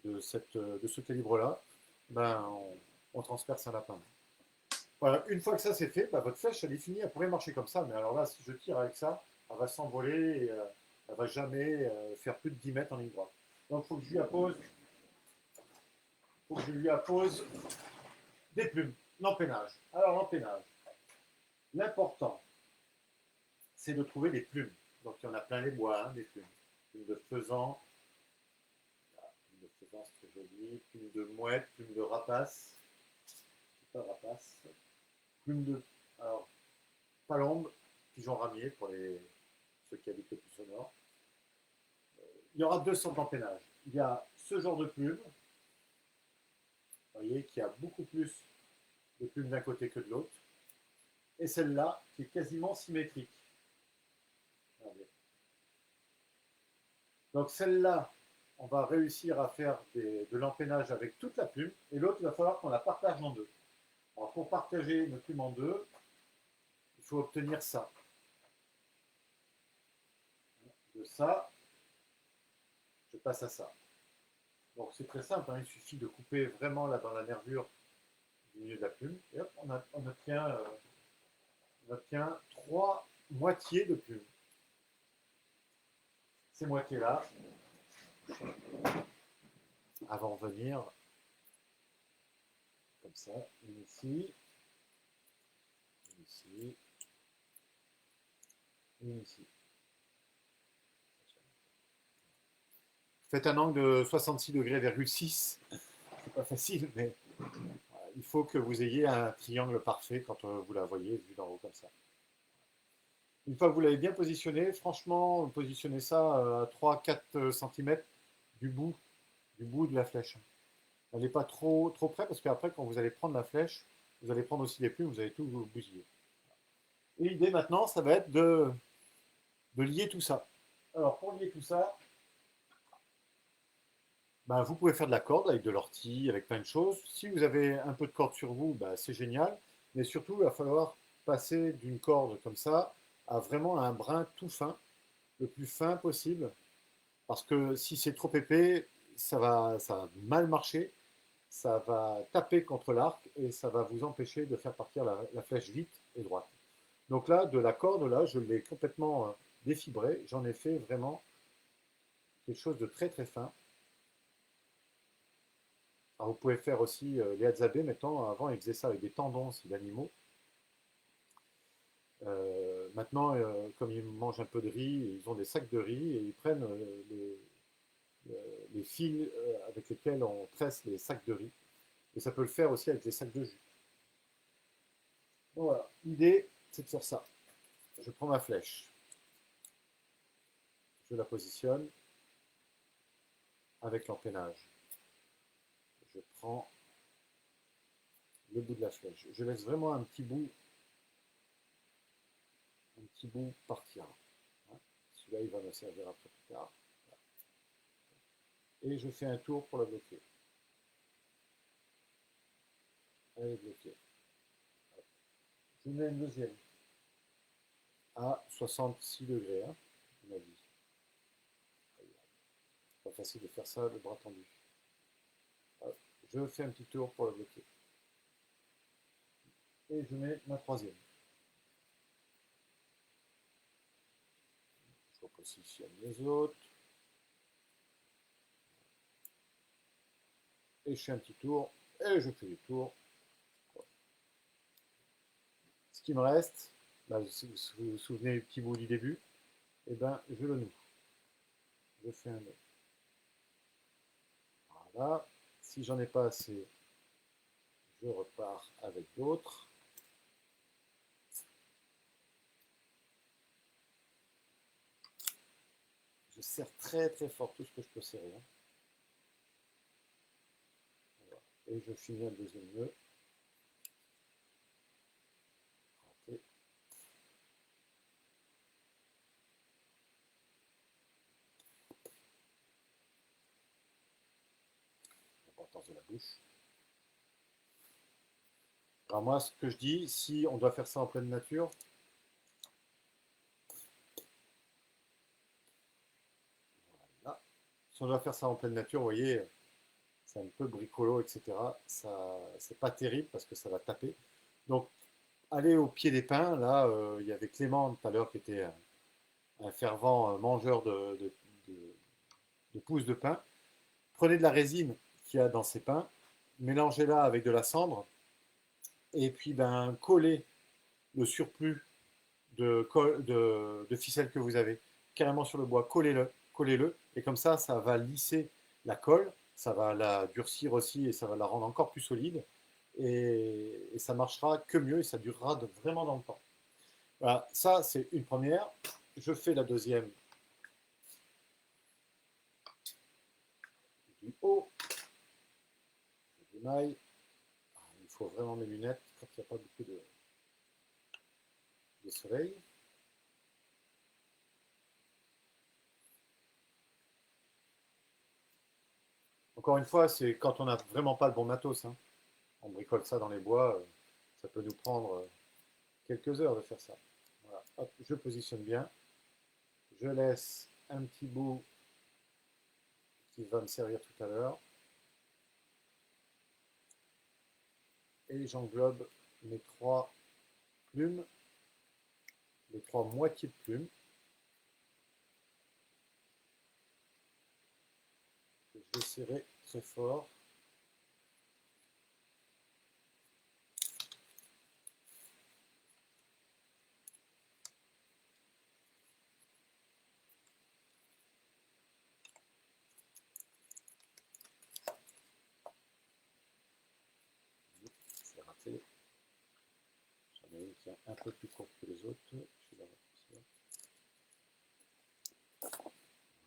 de ce calibre-là, ben, on transperce un lapin. Voilà, une fois que ça c'est fait, bah, votre flèche elle est finie, elle pourrait marcher comme ça, mais alors là, si je tire avec ça, elle va s'envoler et elle va jamais faire plus de 10 mètres en ligne droite. Donc il faut que je lui appose des plumes, l'empennage. Alors l'empennage, l'important, c'est de trouver des plumes. Donc il y en a plein les bois, hein, des plumes. Plumes de faisan, plumes de faisan c'est très joli, plumes de mouette, plumes de rapace, pas rapace, plumes de, alors, palombe, pigeon ramier pour ceux qui habitent le plus au nord. Il y aura 200 d'empennage. Il y a ce genre de plume, vous voyez, qui a beaucoup plus de plumes d'un côté que de l'autre, et celle-là qui est quasiment symétrique. Regardez. Donc celle-là, on va réussir à faire de l'empennage avec toute la plume, et l'autre, il va falloir qu'on la partage en deux. Alors pour partager une plume en deux, il faut obtenir ça. De ça, je passe à ça. Donc c'est très simple, hein, il suffit de couper vraiment là dans la nervure du milieu de la plume, et hop, on obtient 3 moitiés de plume. Ces moitiés-là, avant de venir, comme ça, une ici, une ici, une ici. Faites un angle de 66 degrés, 6. C'est pas facile, mais il faut que vous ayez un triangle parfait quand vous la voyez vue d'en haut comme ça. Une fois que vous l'avez bien positionné, franchement, positionnez ça à 3-4 cm du bout, du bout de la flèche. Elle n'est pas trop près parce qu'après, quand vous allez prendre la flèche, vous allez prendre aussi les plumes, vous allez tout bousiller. Et l'idée maintenant, ça va être de lier tout ça. Alors, pour lier tout ça, ben, vous pouvez faire de la corde avec de l'ortie, avec plein de choses. Si vous avez un peu de corde sur vous, ben, c'est génial. Mais surtout, il va falloir passer d'une corde comme ça à vraiment un brin tout fin, le plus fin possible. Parce que si c'est trop épais, ça va mal marcher, ça va taper contre l'arc et ça va vous empêcher de faire partir la flèche vite et droite. Donc là, de la corde, là, je l'ai complètement défibré. J'en ai fait vraiment quelque chose de très très fin. Alors vous pouvez faire aussi les Hadzabe, maintenant, avant ils faisaient ça avec des tendons aussi d'animaux. Maintenant, comme ils mangent un peu de riz, ils ont des sacs de riz et ils prennent les fils avec lesquels on tresse les sacs de riz. Et ça peut le faire aussi avec des sacs de jus. Donc voilà, l'idée c'est de faire ça. Je prends ma flèche, je la positionne avec l'empennage. Je prends le bout de la flèche. Je laisse vraiment un petit bout partir. Celui-là, il va me servir après plus tard. Et je fais un tour pour la bloquer. Elle est bloquée. Je mets une deuxième à 66 degrés, hein, on a dit. Pas facile de faire ça le bras tendu. Hop. Je fais un petit tour pour la bloquer. Et je mets ma troisième. Je repositionne les autres. Et je fais un petit tour. Et je fais des tours. Ce qui me reste, bah, si vous vous souvenez du petit bout du début, et ben je le noue. Je fais un nœud. Voilà. Si j'en ai pas assez, je repars avec d'autres. Je serre très très fort tout ce que je peux serrer. Hein. Voilà. Et je finis un deuxième nœud. Raté. L'importance de la bouche. Alors moi, ce que je dis, si on doit faire ça en pleine nature, voilà. Si on doit faire ça en pleine nature, vous voyez, c'est un peu bricolo, etc. Ça, c'est pas terrible parce que ça va taper. Donc, allez au pied des pins. Là, il y avait Clément tout à l'heure qui était un fervent mangeur de, de pousses de pin. Prenez de la résine qu'il y a dans ces pins, mélangez-la avec de la cendre, et puis ben, collez le surplus de ficelle que vous avez carrément sur le bois, collez-le, et comme ça va lisser la colle, ça va la durcir aussi et ça va la rendre encore plus solide, et ça marchera que mieux et ça durera vraiment dans le temps. Voilà, ça c'est une première. Je fais la deuxième du haut, je démaille. Il faut vraiment mes lunettes quand il n'y a pas beaucoup de soleil. Encore une fois, c'est quand on n'a vraiment pas le bon matos. Hein. On bricole ça dans les bois, ça peut nous prendre quelques heures de faire ça. Voilà. Hop, je positionne bien. Je laisse un petit bout qui va me servir tout à l'heure. Et j'englobe mes trois plumes, les trois moitiés de plumes. Je vais serrer très fort. C'est raté. J'en ai une qui est un peu plus courte que les autres. Je vais la repousser.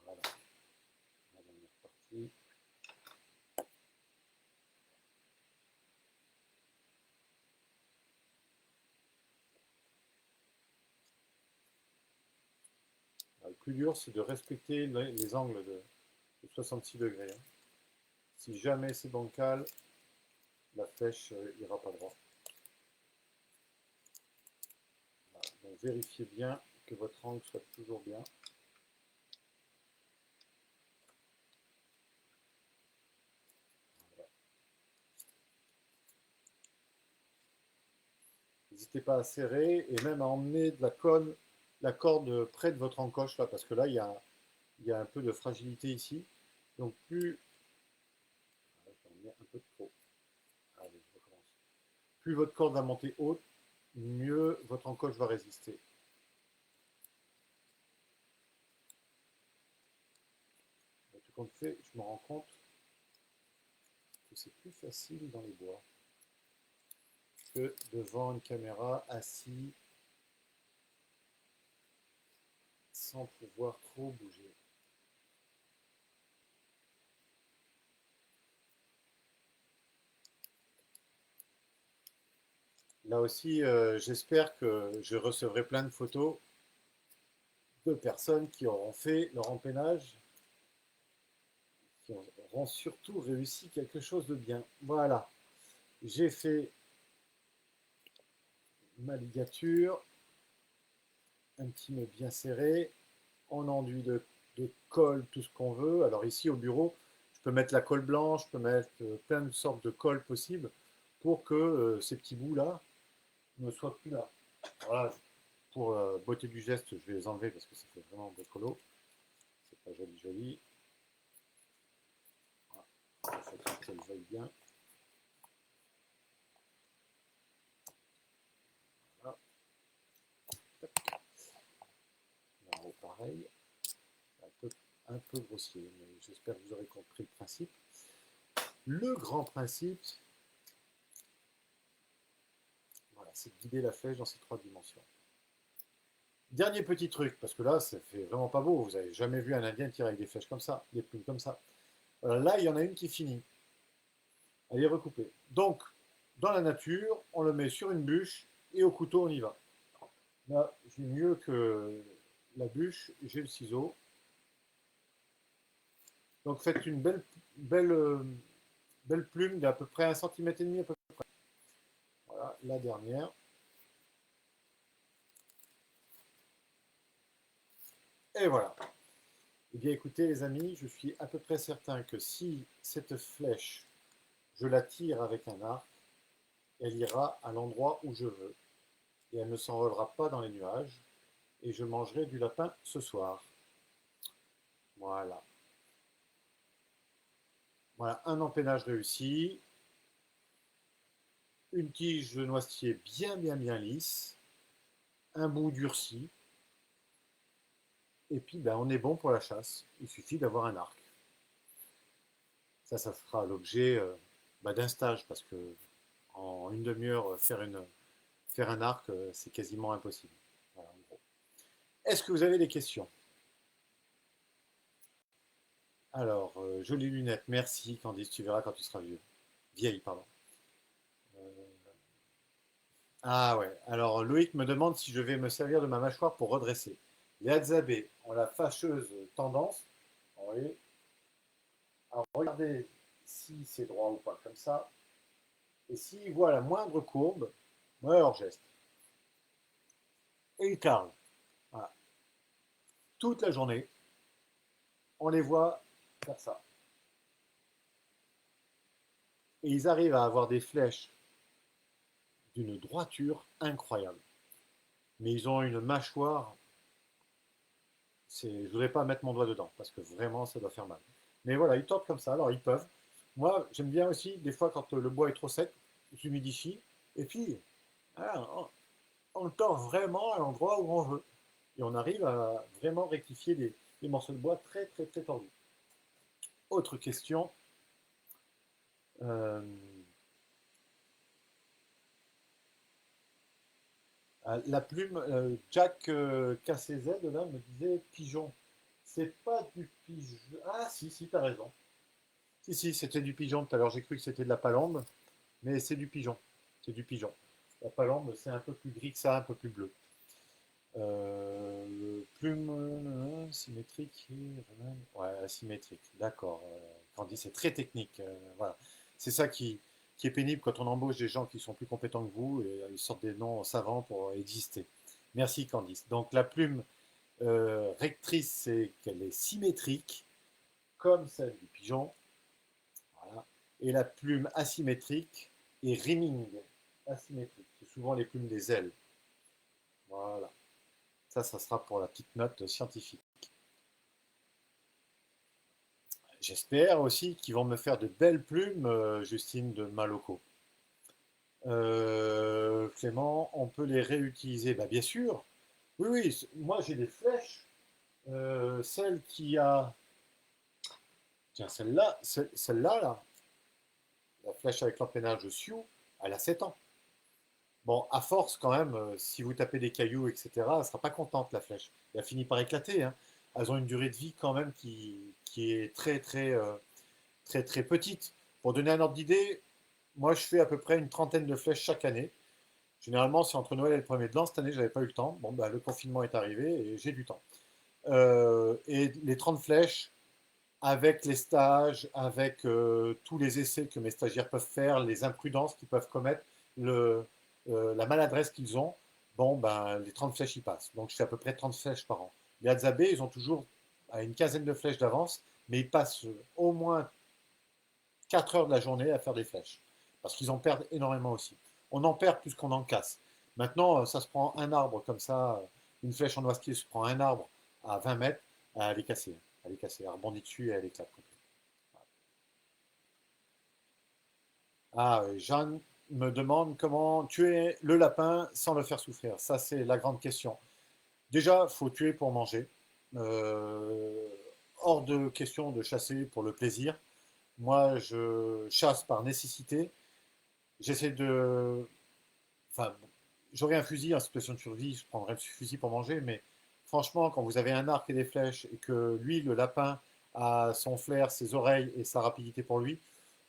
Voilà. La dernière partie. Le plus dur, c'est de respecter les angles de 66 degrés. Hein. Si jamais c'est bancal, la flèche ira pas droit. Voilà. Donc vérifiez bien que votre angle soit toujours bien. Voilà. N'hésitez pas à serrer et même à emmener de la corde près de votre encoche là, parce que là il y a un peu de fragilité ici. Donc plus, j'en mets un peu trop. Allez, je recommence. Plus votre corde va monter haute, mieux votre encoche va résister. Tout compte fait, je me rends compte que c'est plus facile dans les bois que devant une caméra assis sans pouvoir trop bouger. Là aussi, j'espère que je recevrai plein de photos de personnes qui auront fait leur empennage, auront surtout réussi quelque chose de bien. Voilà, j'ai fait ma ligature, un petit nœud bien serré, en enduit de colle, tout ce qu'on veut. Alors ici au bureau, je peux mettre la colle blanche, je peux mettre plein de sortes de colle possibles pour que ces petits bouts-là ne soient plus là. Voilà, pour beauté du geste, je vais les enlever parce que ça fait vraiment bricolo. C'est pas joli joli. Voilà, il faut qu'elle veuille bien. Voilà. Là, pareil. Un peu grossier, mais j'espère que vous aurez compris le principe. Le grand principe, voilà, c'est de guider la flèche dans ces trois dimensions. Dernier petit truc, parce que là, ça fait vraiment pas beau. Vous n'avez jamais vu un Indien tirer avec des flèches comme ça, des plumes comme ça. Là, il y en a une qui finit. Elle est recoupée. Donc, dans la nature, on le met sur une bûche et au couteau, on y va. Là, j'ai mieux que la bûche, j'ai le ciseau. Donc, faites une belle plume d'à peu près 1,5 cm à peu près. Voilà, la dernière. Et voilà. Eh bien, écoutez, les amis, je suis à peu près certain que si cette flèche, je la tire avec un arc, elle ira à l'endroit où je veux. Et elle ne s'envolera pas dans les nuages. Et je mangerai du lapin ce soir. Voilà. Voilà, un empennage réussi. Une tige de noisetier bien lisse. Un bout durci. Et puis, ben, on est bon pour la chasse. Il suffit d'avoir un arc. Ça fera l'objet d'un stage parce que en une demi-heure, faire un arc, c'est quasiment impossible. Voilà, en gros. Est-ce que vous avez des questions? Alors, jolies lunettes, merci Candice, tu verras quand tu seras vieux. Vieille, pardon. Euh, Ah ouais, alors Loïc me demande si je vais me servir de ma mâchoire pour redresser. Les Hadzabe ont la fâcheuse tendance, oui, à regarder si c'est droit ou pas, comme ça, et s'ils voient la moindre courbe, moi leur geste. Et ils carrent. Voilà. Toute la journée, on les voit faire ça. Et ils arrivent à avoir des flèches d'une droiture incroyable. Mais ils ont une mâchoire, je ne voudrais pas mettre mon doigt dedans, parce que vraiment, ça doit faire mal. Mais voilà, ils tortent comme ça, alors ils peuvent. Moi, j'aime bien aussi, des fois, quand le bois est trop sec, j'humidifie, et puis, voilà, on le tord vraiment à l'endroit où on veut. Et on arrive à vraiment rectifier des morceaux de bois très tordus. Autre question. Euh, la plume, Jack KCZ, là, me disait pigeon. C'est pas du pigeon. Ah, si, t'as raison. Si, c'était du pigeon tout à l'heure. J'ai cru que c'était de la palombe, mais c'est du pigeon. C'est du pigeon. La palombe, c'est un peu plus gris que ça, un peu plus bleu. Plume symétrique. Ouais, asymétrique. D'accord. Candy, c'est très technique. Voilà. C'est ça qui est pénible quand on embauche des gens qui sont plus compétents que vous et ils sortent des noms savants pour exister. Merci Candice. Donc la plume rectrice, c'est qu'elle est symétrique, comme celle du pigeon. Voilà. Et la plume asymétrique est rimming, asymétrique. C'est souvent les plumes des ailes. Voilà. Ça sera pour la petite note scientifique. J'espère aussi qu'ils vont me faire de belles plumes, Justine de Maloco. Clément, on peut les réutiliser. Bah, bien sûr. Oui, moi j'ai des flèches. Celle qui a. Tiens, celle-là, là, la flèche avec l'empennage de Sioux, elle a 7 ans. Bon, à force quand même, si vous tapez des cailloux, etc., elle ne sera pas contente la flèche. Elle a fini par éclater, hein. Elles ont une durée de vie quand même qui est très petite. Pour donner un ordre d'idée, moi je fais à peu près une trentaine de flèches chaque année. Généralement, c'est entre Noël et le premier de l'an. Cette année, je n'avais pas eu le temps. Bon, bah, le confinement est arrivé et j'ai du temps. Et les 30 flèches, avec les stages, avec tous les essais que mes stagiaires peuvent faire, les imprudences qu'ils peuvent commettre, la maladresse qu'ils ont, bon, ben, les 30 flèches y passent. Donc je fais à peu près 30 flèches par an. Les Hadzabe, ils ont toujours à une quinzaine de flèches d'avance, mais ils passent au moins 4 heures de la journée à faire des flèches. Parce qu'ils en perdent énormément aussi. On en perd plus qu'on en casse. Maintenant, ça se prend un arbre comme ça, une flèche en noisetier se prend un arbre à 20 mètres, à les casser. À les casser, elle rebondit dessus et elle éclate. Ah, Jeanne me demande comment tuer le lapin sans le faire souffrir. Ça, c'est la grande question. Déjà, il faut tuer pour manger. Euh, hors de question de chasser pour le plaisir. Moi, je chasse par nécessité. J'essaie de... Enfin, j'aurais un fusil en situation de survie, je prendrais le fusil pour manger, mais franchement, quand vous avez un arc et des flèches et que lui, le lapin, a son flair, ses oreilles et sa rapidité pour lui,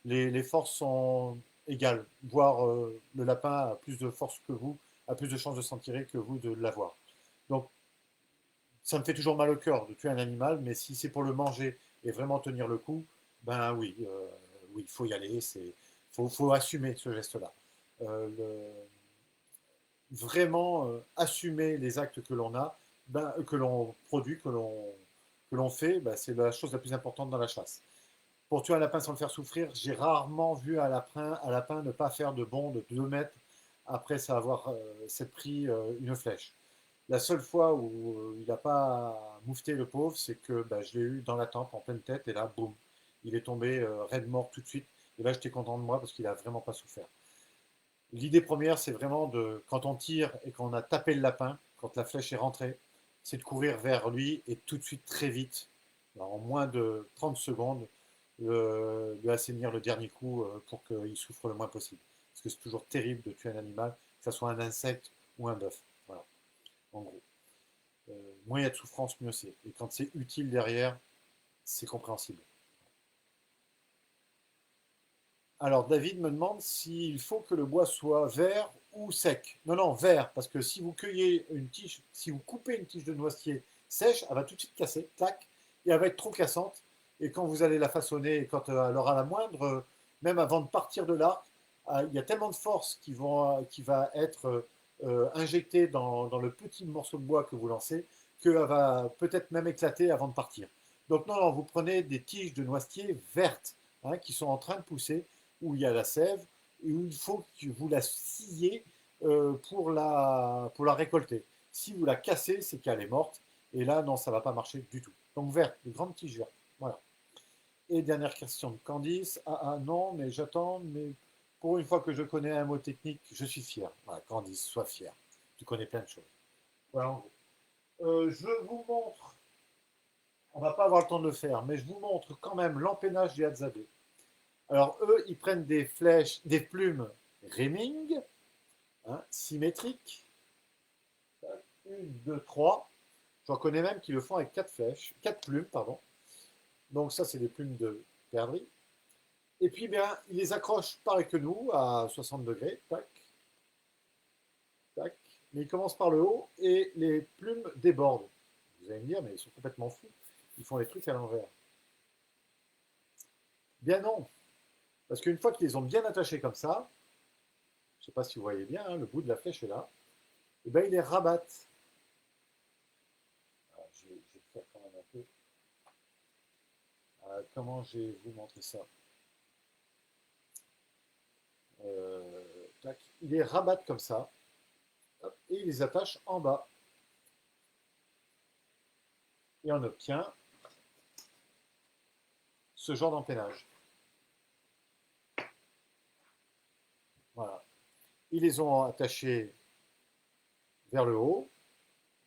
les forces sont égales. Voire le lapin a plus de force que vous, a plus de chances de s'en tirer que vous de l'avoir. Donc, ça me fait toujours mal au cœur de tuer un animal, mais si c'est pour le manger et vraiment tenir le coup, ben oui, oui, il faut y aller, faut assumer ce geste-là. Vraiment assumer les actes que l'on a, ben, que l'on produit, que l'on fait, ben, c'est la chose la plus importante dans la chasse. Pour tuer un lapin sans le faire souffrir, j'ai rarement vu un lapin ne pas faire de bond de 2 mètres après avoir s'être pris une flèche. La seule fois où il n'a pas moufté le pauvre, c'est que ben, je l'ai eu dans la tempe, en pleine tête, et là, boum, il est tombé raide mort tout de suite. Et là, j'étais content de moi parce qu'il n'a vraiment pas souffert. L'idée première, c'est vraiment de, quand on tire et qu'on a tapé le lapin, quand la flèche est rentrée, c'est de courir vers lui et tout de suite, très vite, en moins de 30 secondes, lui assainir le dernier coup pour qu'il souffre le moins possible. Parce que c'est toujours terrible de tuer un animal, que ce soit un insecte ou un bœuf. Voilà, en gros. Euh, Moins il y a de souffrance, mieux c'est. Et quand c'est utile derrière, c'est compréhensible. Alors, David me demande s'il faut que le bois soit vert ou sec. Non, non, vert, parce que si vous cueillez une tige, si vous coupez une tige de noisetier sèche, elle va tout de suite casser, tac, et elle va être trop cassante. Et quand vous allez la façonner, et quand elle aura la moindre, même avant de partir de l'arc, il y a tellement de force qui va être injectée dans le petit morceau de bois que vous lancez, qu'elle va peut-être même éclater avant de partir. Donc non, non, vous prenez des tiges de noisetier vertes hein, qui sont en train de pousser où il y a la sève et où il faut que vous la sciez pour la récolter. Si vous la cassez, c'est qu'elle est morte. Et là, non, ça ne va pas marcher du tout. Donc verte, de grandes tiges vertes. Voilà. Et dernière question de Candice. Ah, ah non, mais j'attends. Mais pour une fois que je connais un mot technique, je suis fier. Voilà, Candice, sois fier. Tu connais plein de choses. Voilà. Je vous montre. On ne va pas avoir le temps de le faire, mais je vous montre quand même l'empennage du Hadzabe. Alors eux, ils prennent des flèches, des plumes Reming, hein, symétriques. Une, deux, trois. J'en connais même qui le font avec quatre flèches, quatre plumes, pardon. Donc ça, c'est des plumes de perdrix. Et puis, bien, ils les accrochent pareil que nous, à 60 degrés. Tac, tac. Mais ils commencent par le haut et les plumes débordent. Vous allez me dire, mais ils sont complètement fous. Ils font les trucs à l'envers. Bien non. Parce qu'une fois qu'ils les ont bien attachés comme ça, je ne sais pas si vous voyez bien, hein, le bout de la flèche est là, et bien ils les rabattent. Alors, je vais faire quand même un peu. Comment je vais vous montrer ça tac. Ils les rabattent comme ça, hop, et ils les attachent en bas. Et on obtient ce genre d'empennage. Voilà. Ils les ont attachés vers le haut,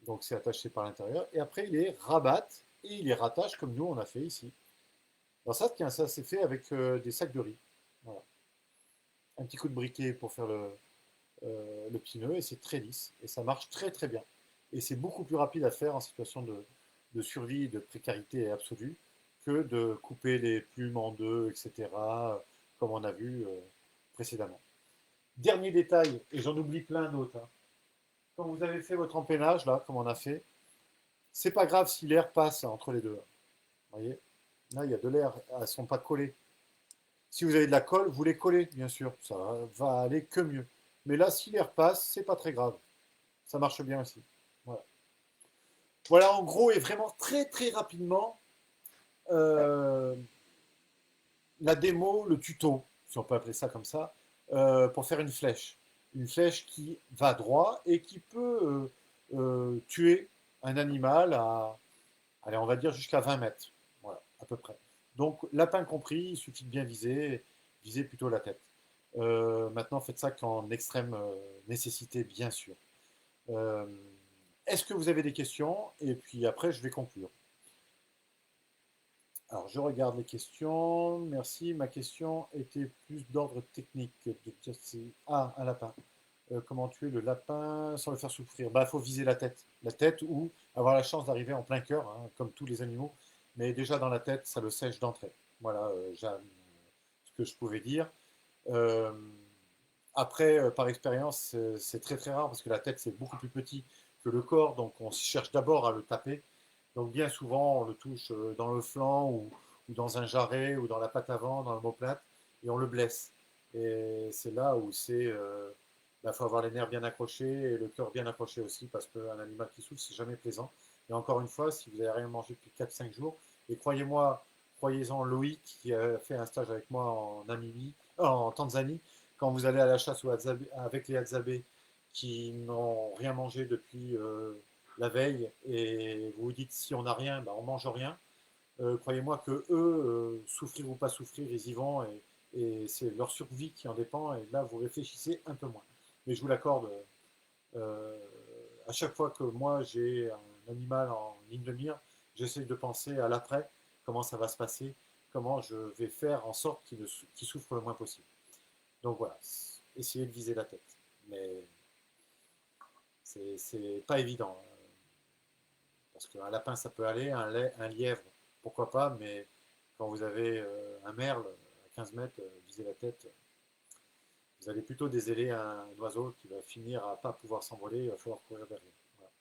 donc c'est attaché par l'intérieur, et après ils les rabattent et ils les rattachent comme nous on a fait ici. Alors ça, tiens, ça c'est fait avec des sacs de riz. Voilà. Un petit coup de briquet pour faire le petit nœud et c'est très lisse et ça marche très très bien. Et c'est beaucoup plus rapide à faire en situation de survie, de précarité absolue que de couper les plumes en deux, etc., comme on a vu précédemment. Dernier détail, et j'en oublie plein d'autres. Hein. Quand vous avez fait votre empennage, là, comme on a fait, c'est pas grave si l'air passe entre les deux. Vous voyez Là, il y a de l'air, elles ne sont pas collées. Si vous avez de la colle, vous les collez, bien sûr, ça va aller que mieux. Mais là, si l'air passe, c'est pas très grave. Ça marche bien aussi. Voilà. Voilà, en gros, et vraiment très très rapidement, euh, la démo, le tuto, si on peut appeler ça comme ça, pour faire une flèche. Une flèche qui va droit et qui peut tuer un animal à, allez, on va dire jusqu'à 20 mètres. Voilà, à peu près. Donc, lapin compris, il suffit de bien viser, viser plutôt la tête. Maintenant, faites ça qu'en extrême nécessité, bien sûr. Euh, Est-ce que vous avez des questions? Et puis après, je vais conclure. Alors, je regarde les questions. Merci. Ma question était plus d'ordre technique. Ah, un lapin. Comment tuer le lapin sans le faire souffrir? Bah, il faut viser la tête. La tête ou avoir la chance d'arriver en plein cœur, hein, comme tous les animaux. Mais déjà dans la tête, ça le sèche d'entrée. Voilà ce que je pouvais dire. Euh, Après, par expérience, c'est très très rare parce que la tête, c'est beaucoup plus petit que le corps. Donc, on cherche d'abord à le taper. Donc, bien souvent, on le touche dans le flanc ou dans un jarret ou dans la patte avant, dans l'omoplate, et on le blesse. Et c'est là où faut avoir les nerfs bien accrochés et le cœur bien accroché aussi parce qu'un animal qui souffre, c'est jamais plaisant. Et encore une fois, si vous n'avez rien mangé depuis 4 5 jours, et croyez-moi, croyez-en Loïc qui a fait un stage avec moi en Namibie, en Tanzanie, quand vous allez à la chasse avec les Hadzabe qui n'ont rien mangé depuis la veille et vous vous dites si on n'a rien, bah, on mange rien. Croyez-moi que eux, souffrir ou pas souffrir, ils y vont et c'est leur survie qui en dépend. Et là, vous réfléchissez un peu moins. Mais je vous l'accorde, euh, à chaque fois que moi j'ai un animal en ligne de mire, j'essaie de penser à l'après, comment ça va se passer, comment je vais faire en sorte qu'il souffre le moins possible. Donc voilà, essayez de viser la tête. Mais c'est pas évident. Parce qu'un lapin, ça peut aller, un lièvre, pourquoi pas, mais quand vous avez un merle à 15 mètres, viser la tête, vous allez plutôt dézéler un oiseau qui va finir à pas pouvoir s'envoler, il va falloir courir derrière. Voilà.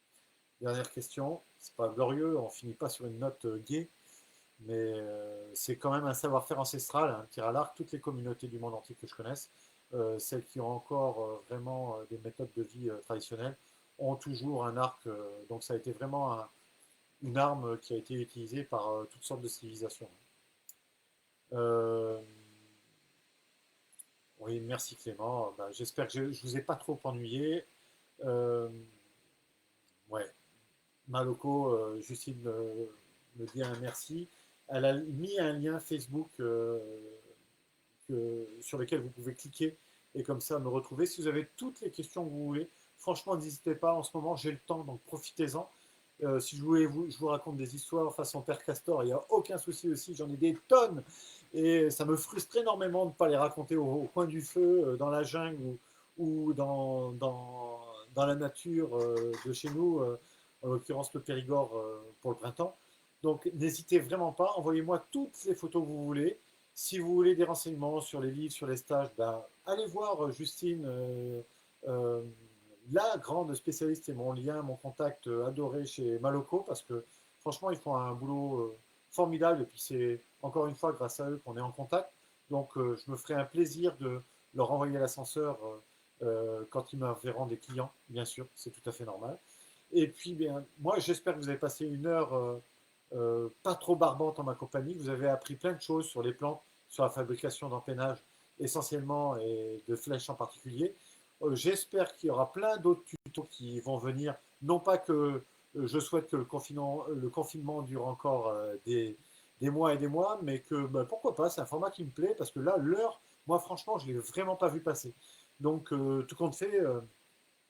Dernière question, c'est pas glorieux, on finit pas sur une note gaie, mais c'est quand même un savoir-faire ancestral, un tir à l'arc. Toutes les communautés du monde entier que je connaisse, celles qui ont encore vraiment des méthodes de vie traditionnelles, ont toujours un arc. Donc ça a été vraiment une arme qui a été utilisée par toutes sortes de civilisations. Euh, oui, merci Clément. Bah, j'espère que je ne vous ai pas trop ennuyé. Euh, ouais, Maloko, Justine me dit un merci. Elle a mis un lien Facebook sur lequel vous pouvez cliquer et comme ça me retrouver. Si vous avez toutes les questions que vous voulez, franchement, n'hésitez pas. En ce moment, j'ai le temps, donc profitez-en. Si je vous raconte des histoires façon Père Castor, il n'y a aucun souci aussi, j'en ai des tonnes. Et ça me frustre énormément de ne pas les raconter au coin du feu, dans la jungle ou dans la nature de chez nous, en l'occurrence le Périgord pour le printemps. Donc n'hésitez vraiment pas, envoyez-moi toutes les photos que vous voulez. Si vous voulez des renseignements sur les livres, sur les stages, ben, allez voir Justine, euh, la grande spécialiste et mon lien, mon contact adoré chez Maloko, parce que franchement, ils font un boulot formidable. Et puis c'est encore une fois grâce à eux qu'on est en contact. Donc je me ferai un plaisir de leur envoyer l'ascenseur quand ils me verront des clients, bien sûr, c'est tout à fait normal. Et puis, bien, moi, j'espère que vous avez passé une heure pas trop barbante en ma compagnie, que vous avez appris plein de choses sur les plantes, sur la fabrication d'empennage essentiellement et de flèches en particulier. J'espère qu'il y aura plein d'autres tutos qui vont venir. Non pas que je souhaite que le confinement dure encore des mois et des mois, mais que bah, pourquoi pas, c'est un format qui me plaît parce que là, l'heure, moi franchement, je ne l'ai vraiment pas vu passer. Donc, tout compte fait,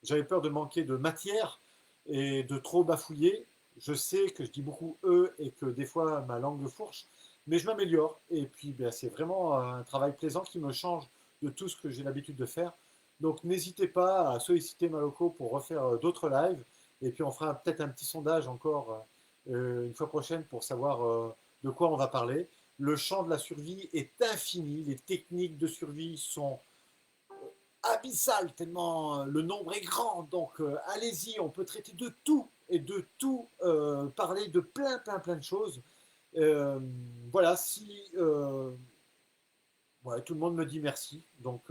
j'avais peur de manquer de matière et de trop bafouiller. Je sais que je dis beaucoup eux et que des fois ma langue fourche, mais je m'améliore. Et puis ben, c'est vraiment un travail plaisant qui me change de tout ce que j'ai l'habitude de faire. Donc n'hésitez pas à solliciter Maloko pour refaire d'autres lives. Et puis on fera peut-être un petit sondage encore une fois prochaine pour savoir de quoi on va parler. Le champ de la survie est infini. Les techniques de survie sont abyssal, tellement le nombre est grand. Donc allez-y, on peut traiter de tout et de tout, parler de plein de choses. Euh, voilà, si ouais, tout le monde me dit merci, donc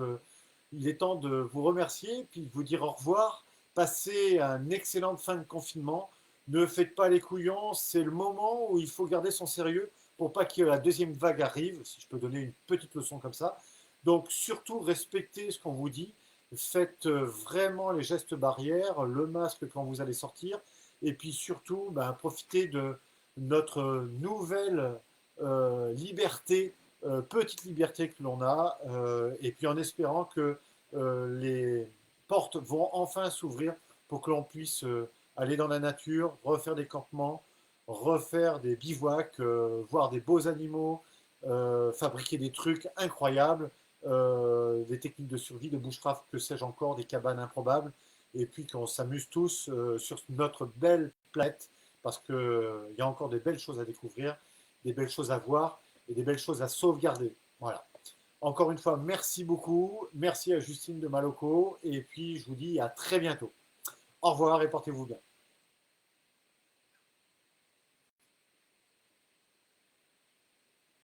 il est temps de vous remercier, puis de vous dire au revoir. Passez une excellente fin de confinement. Ne faites pas les couillons, c'est le moment où il faut garder son sérieux pour pas que la deuxième vague arrive, si je peux donner une petite leçon comme ça. Donc surtout respectez ce qu'on vous dit, faites vraiment les gestes barrières, le masque quand vous allez sortir, et puis surtout ben, profitez de notre nouvelle liberté, petite liberté que l'on a, et puis en espérant que les portes vont enfin s'ouvrir pour que l'on puisse aller dans la nature, refaire des campements, refaire des bivouacs, voir des beaux animaux, fabriquer des trucs incroyables, des techniques de survie, de bushcraft, que sais-je encore, des cabanes improbables, et puis qu'on s'amuse tous sur notre belle planète, parce qu'il y a encore des belles choses à découvrir, des belles choses à voir et des belles choses à sauvegarder. Voilà. Encore une fois, merci beaucoup. Merci à Justine de Malocco. Et puis, je vous dis à très bientôt. Au revoir et portez-vous bien.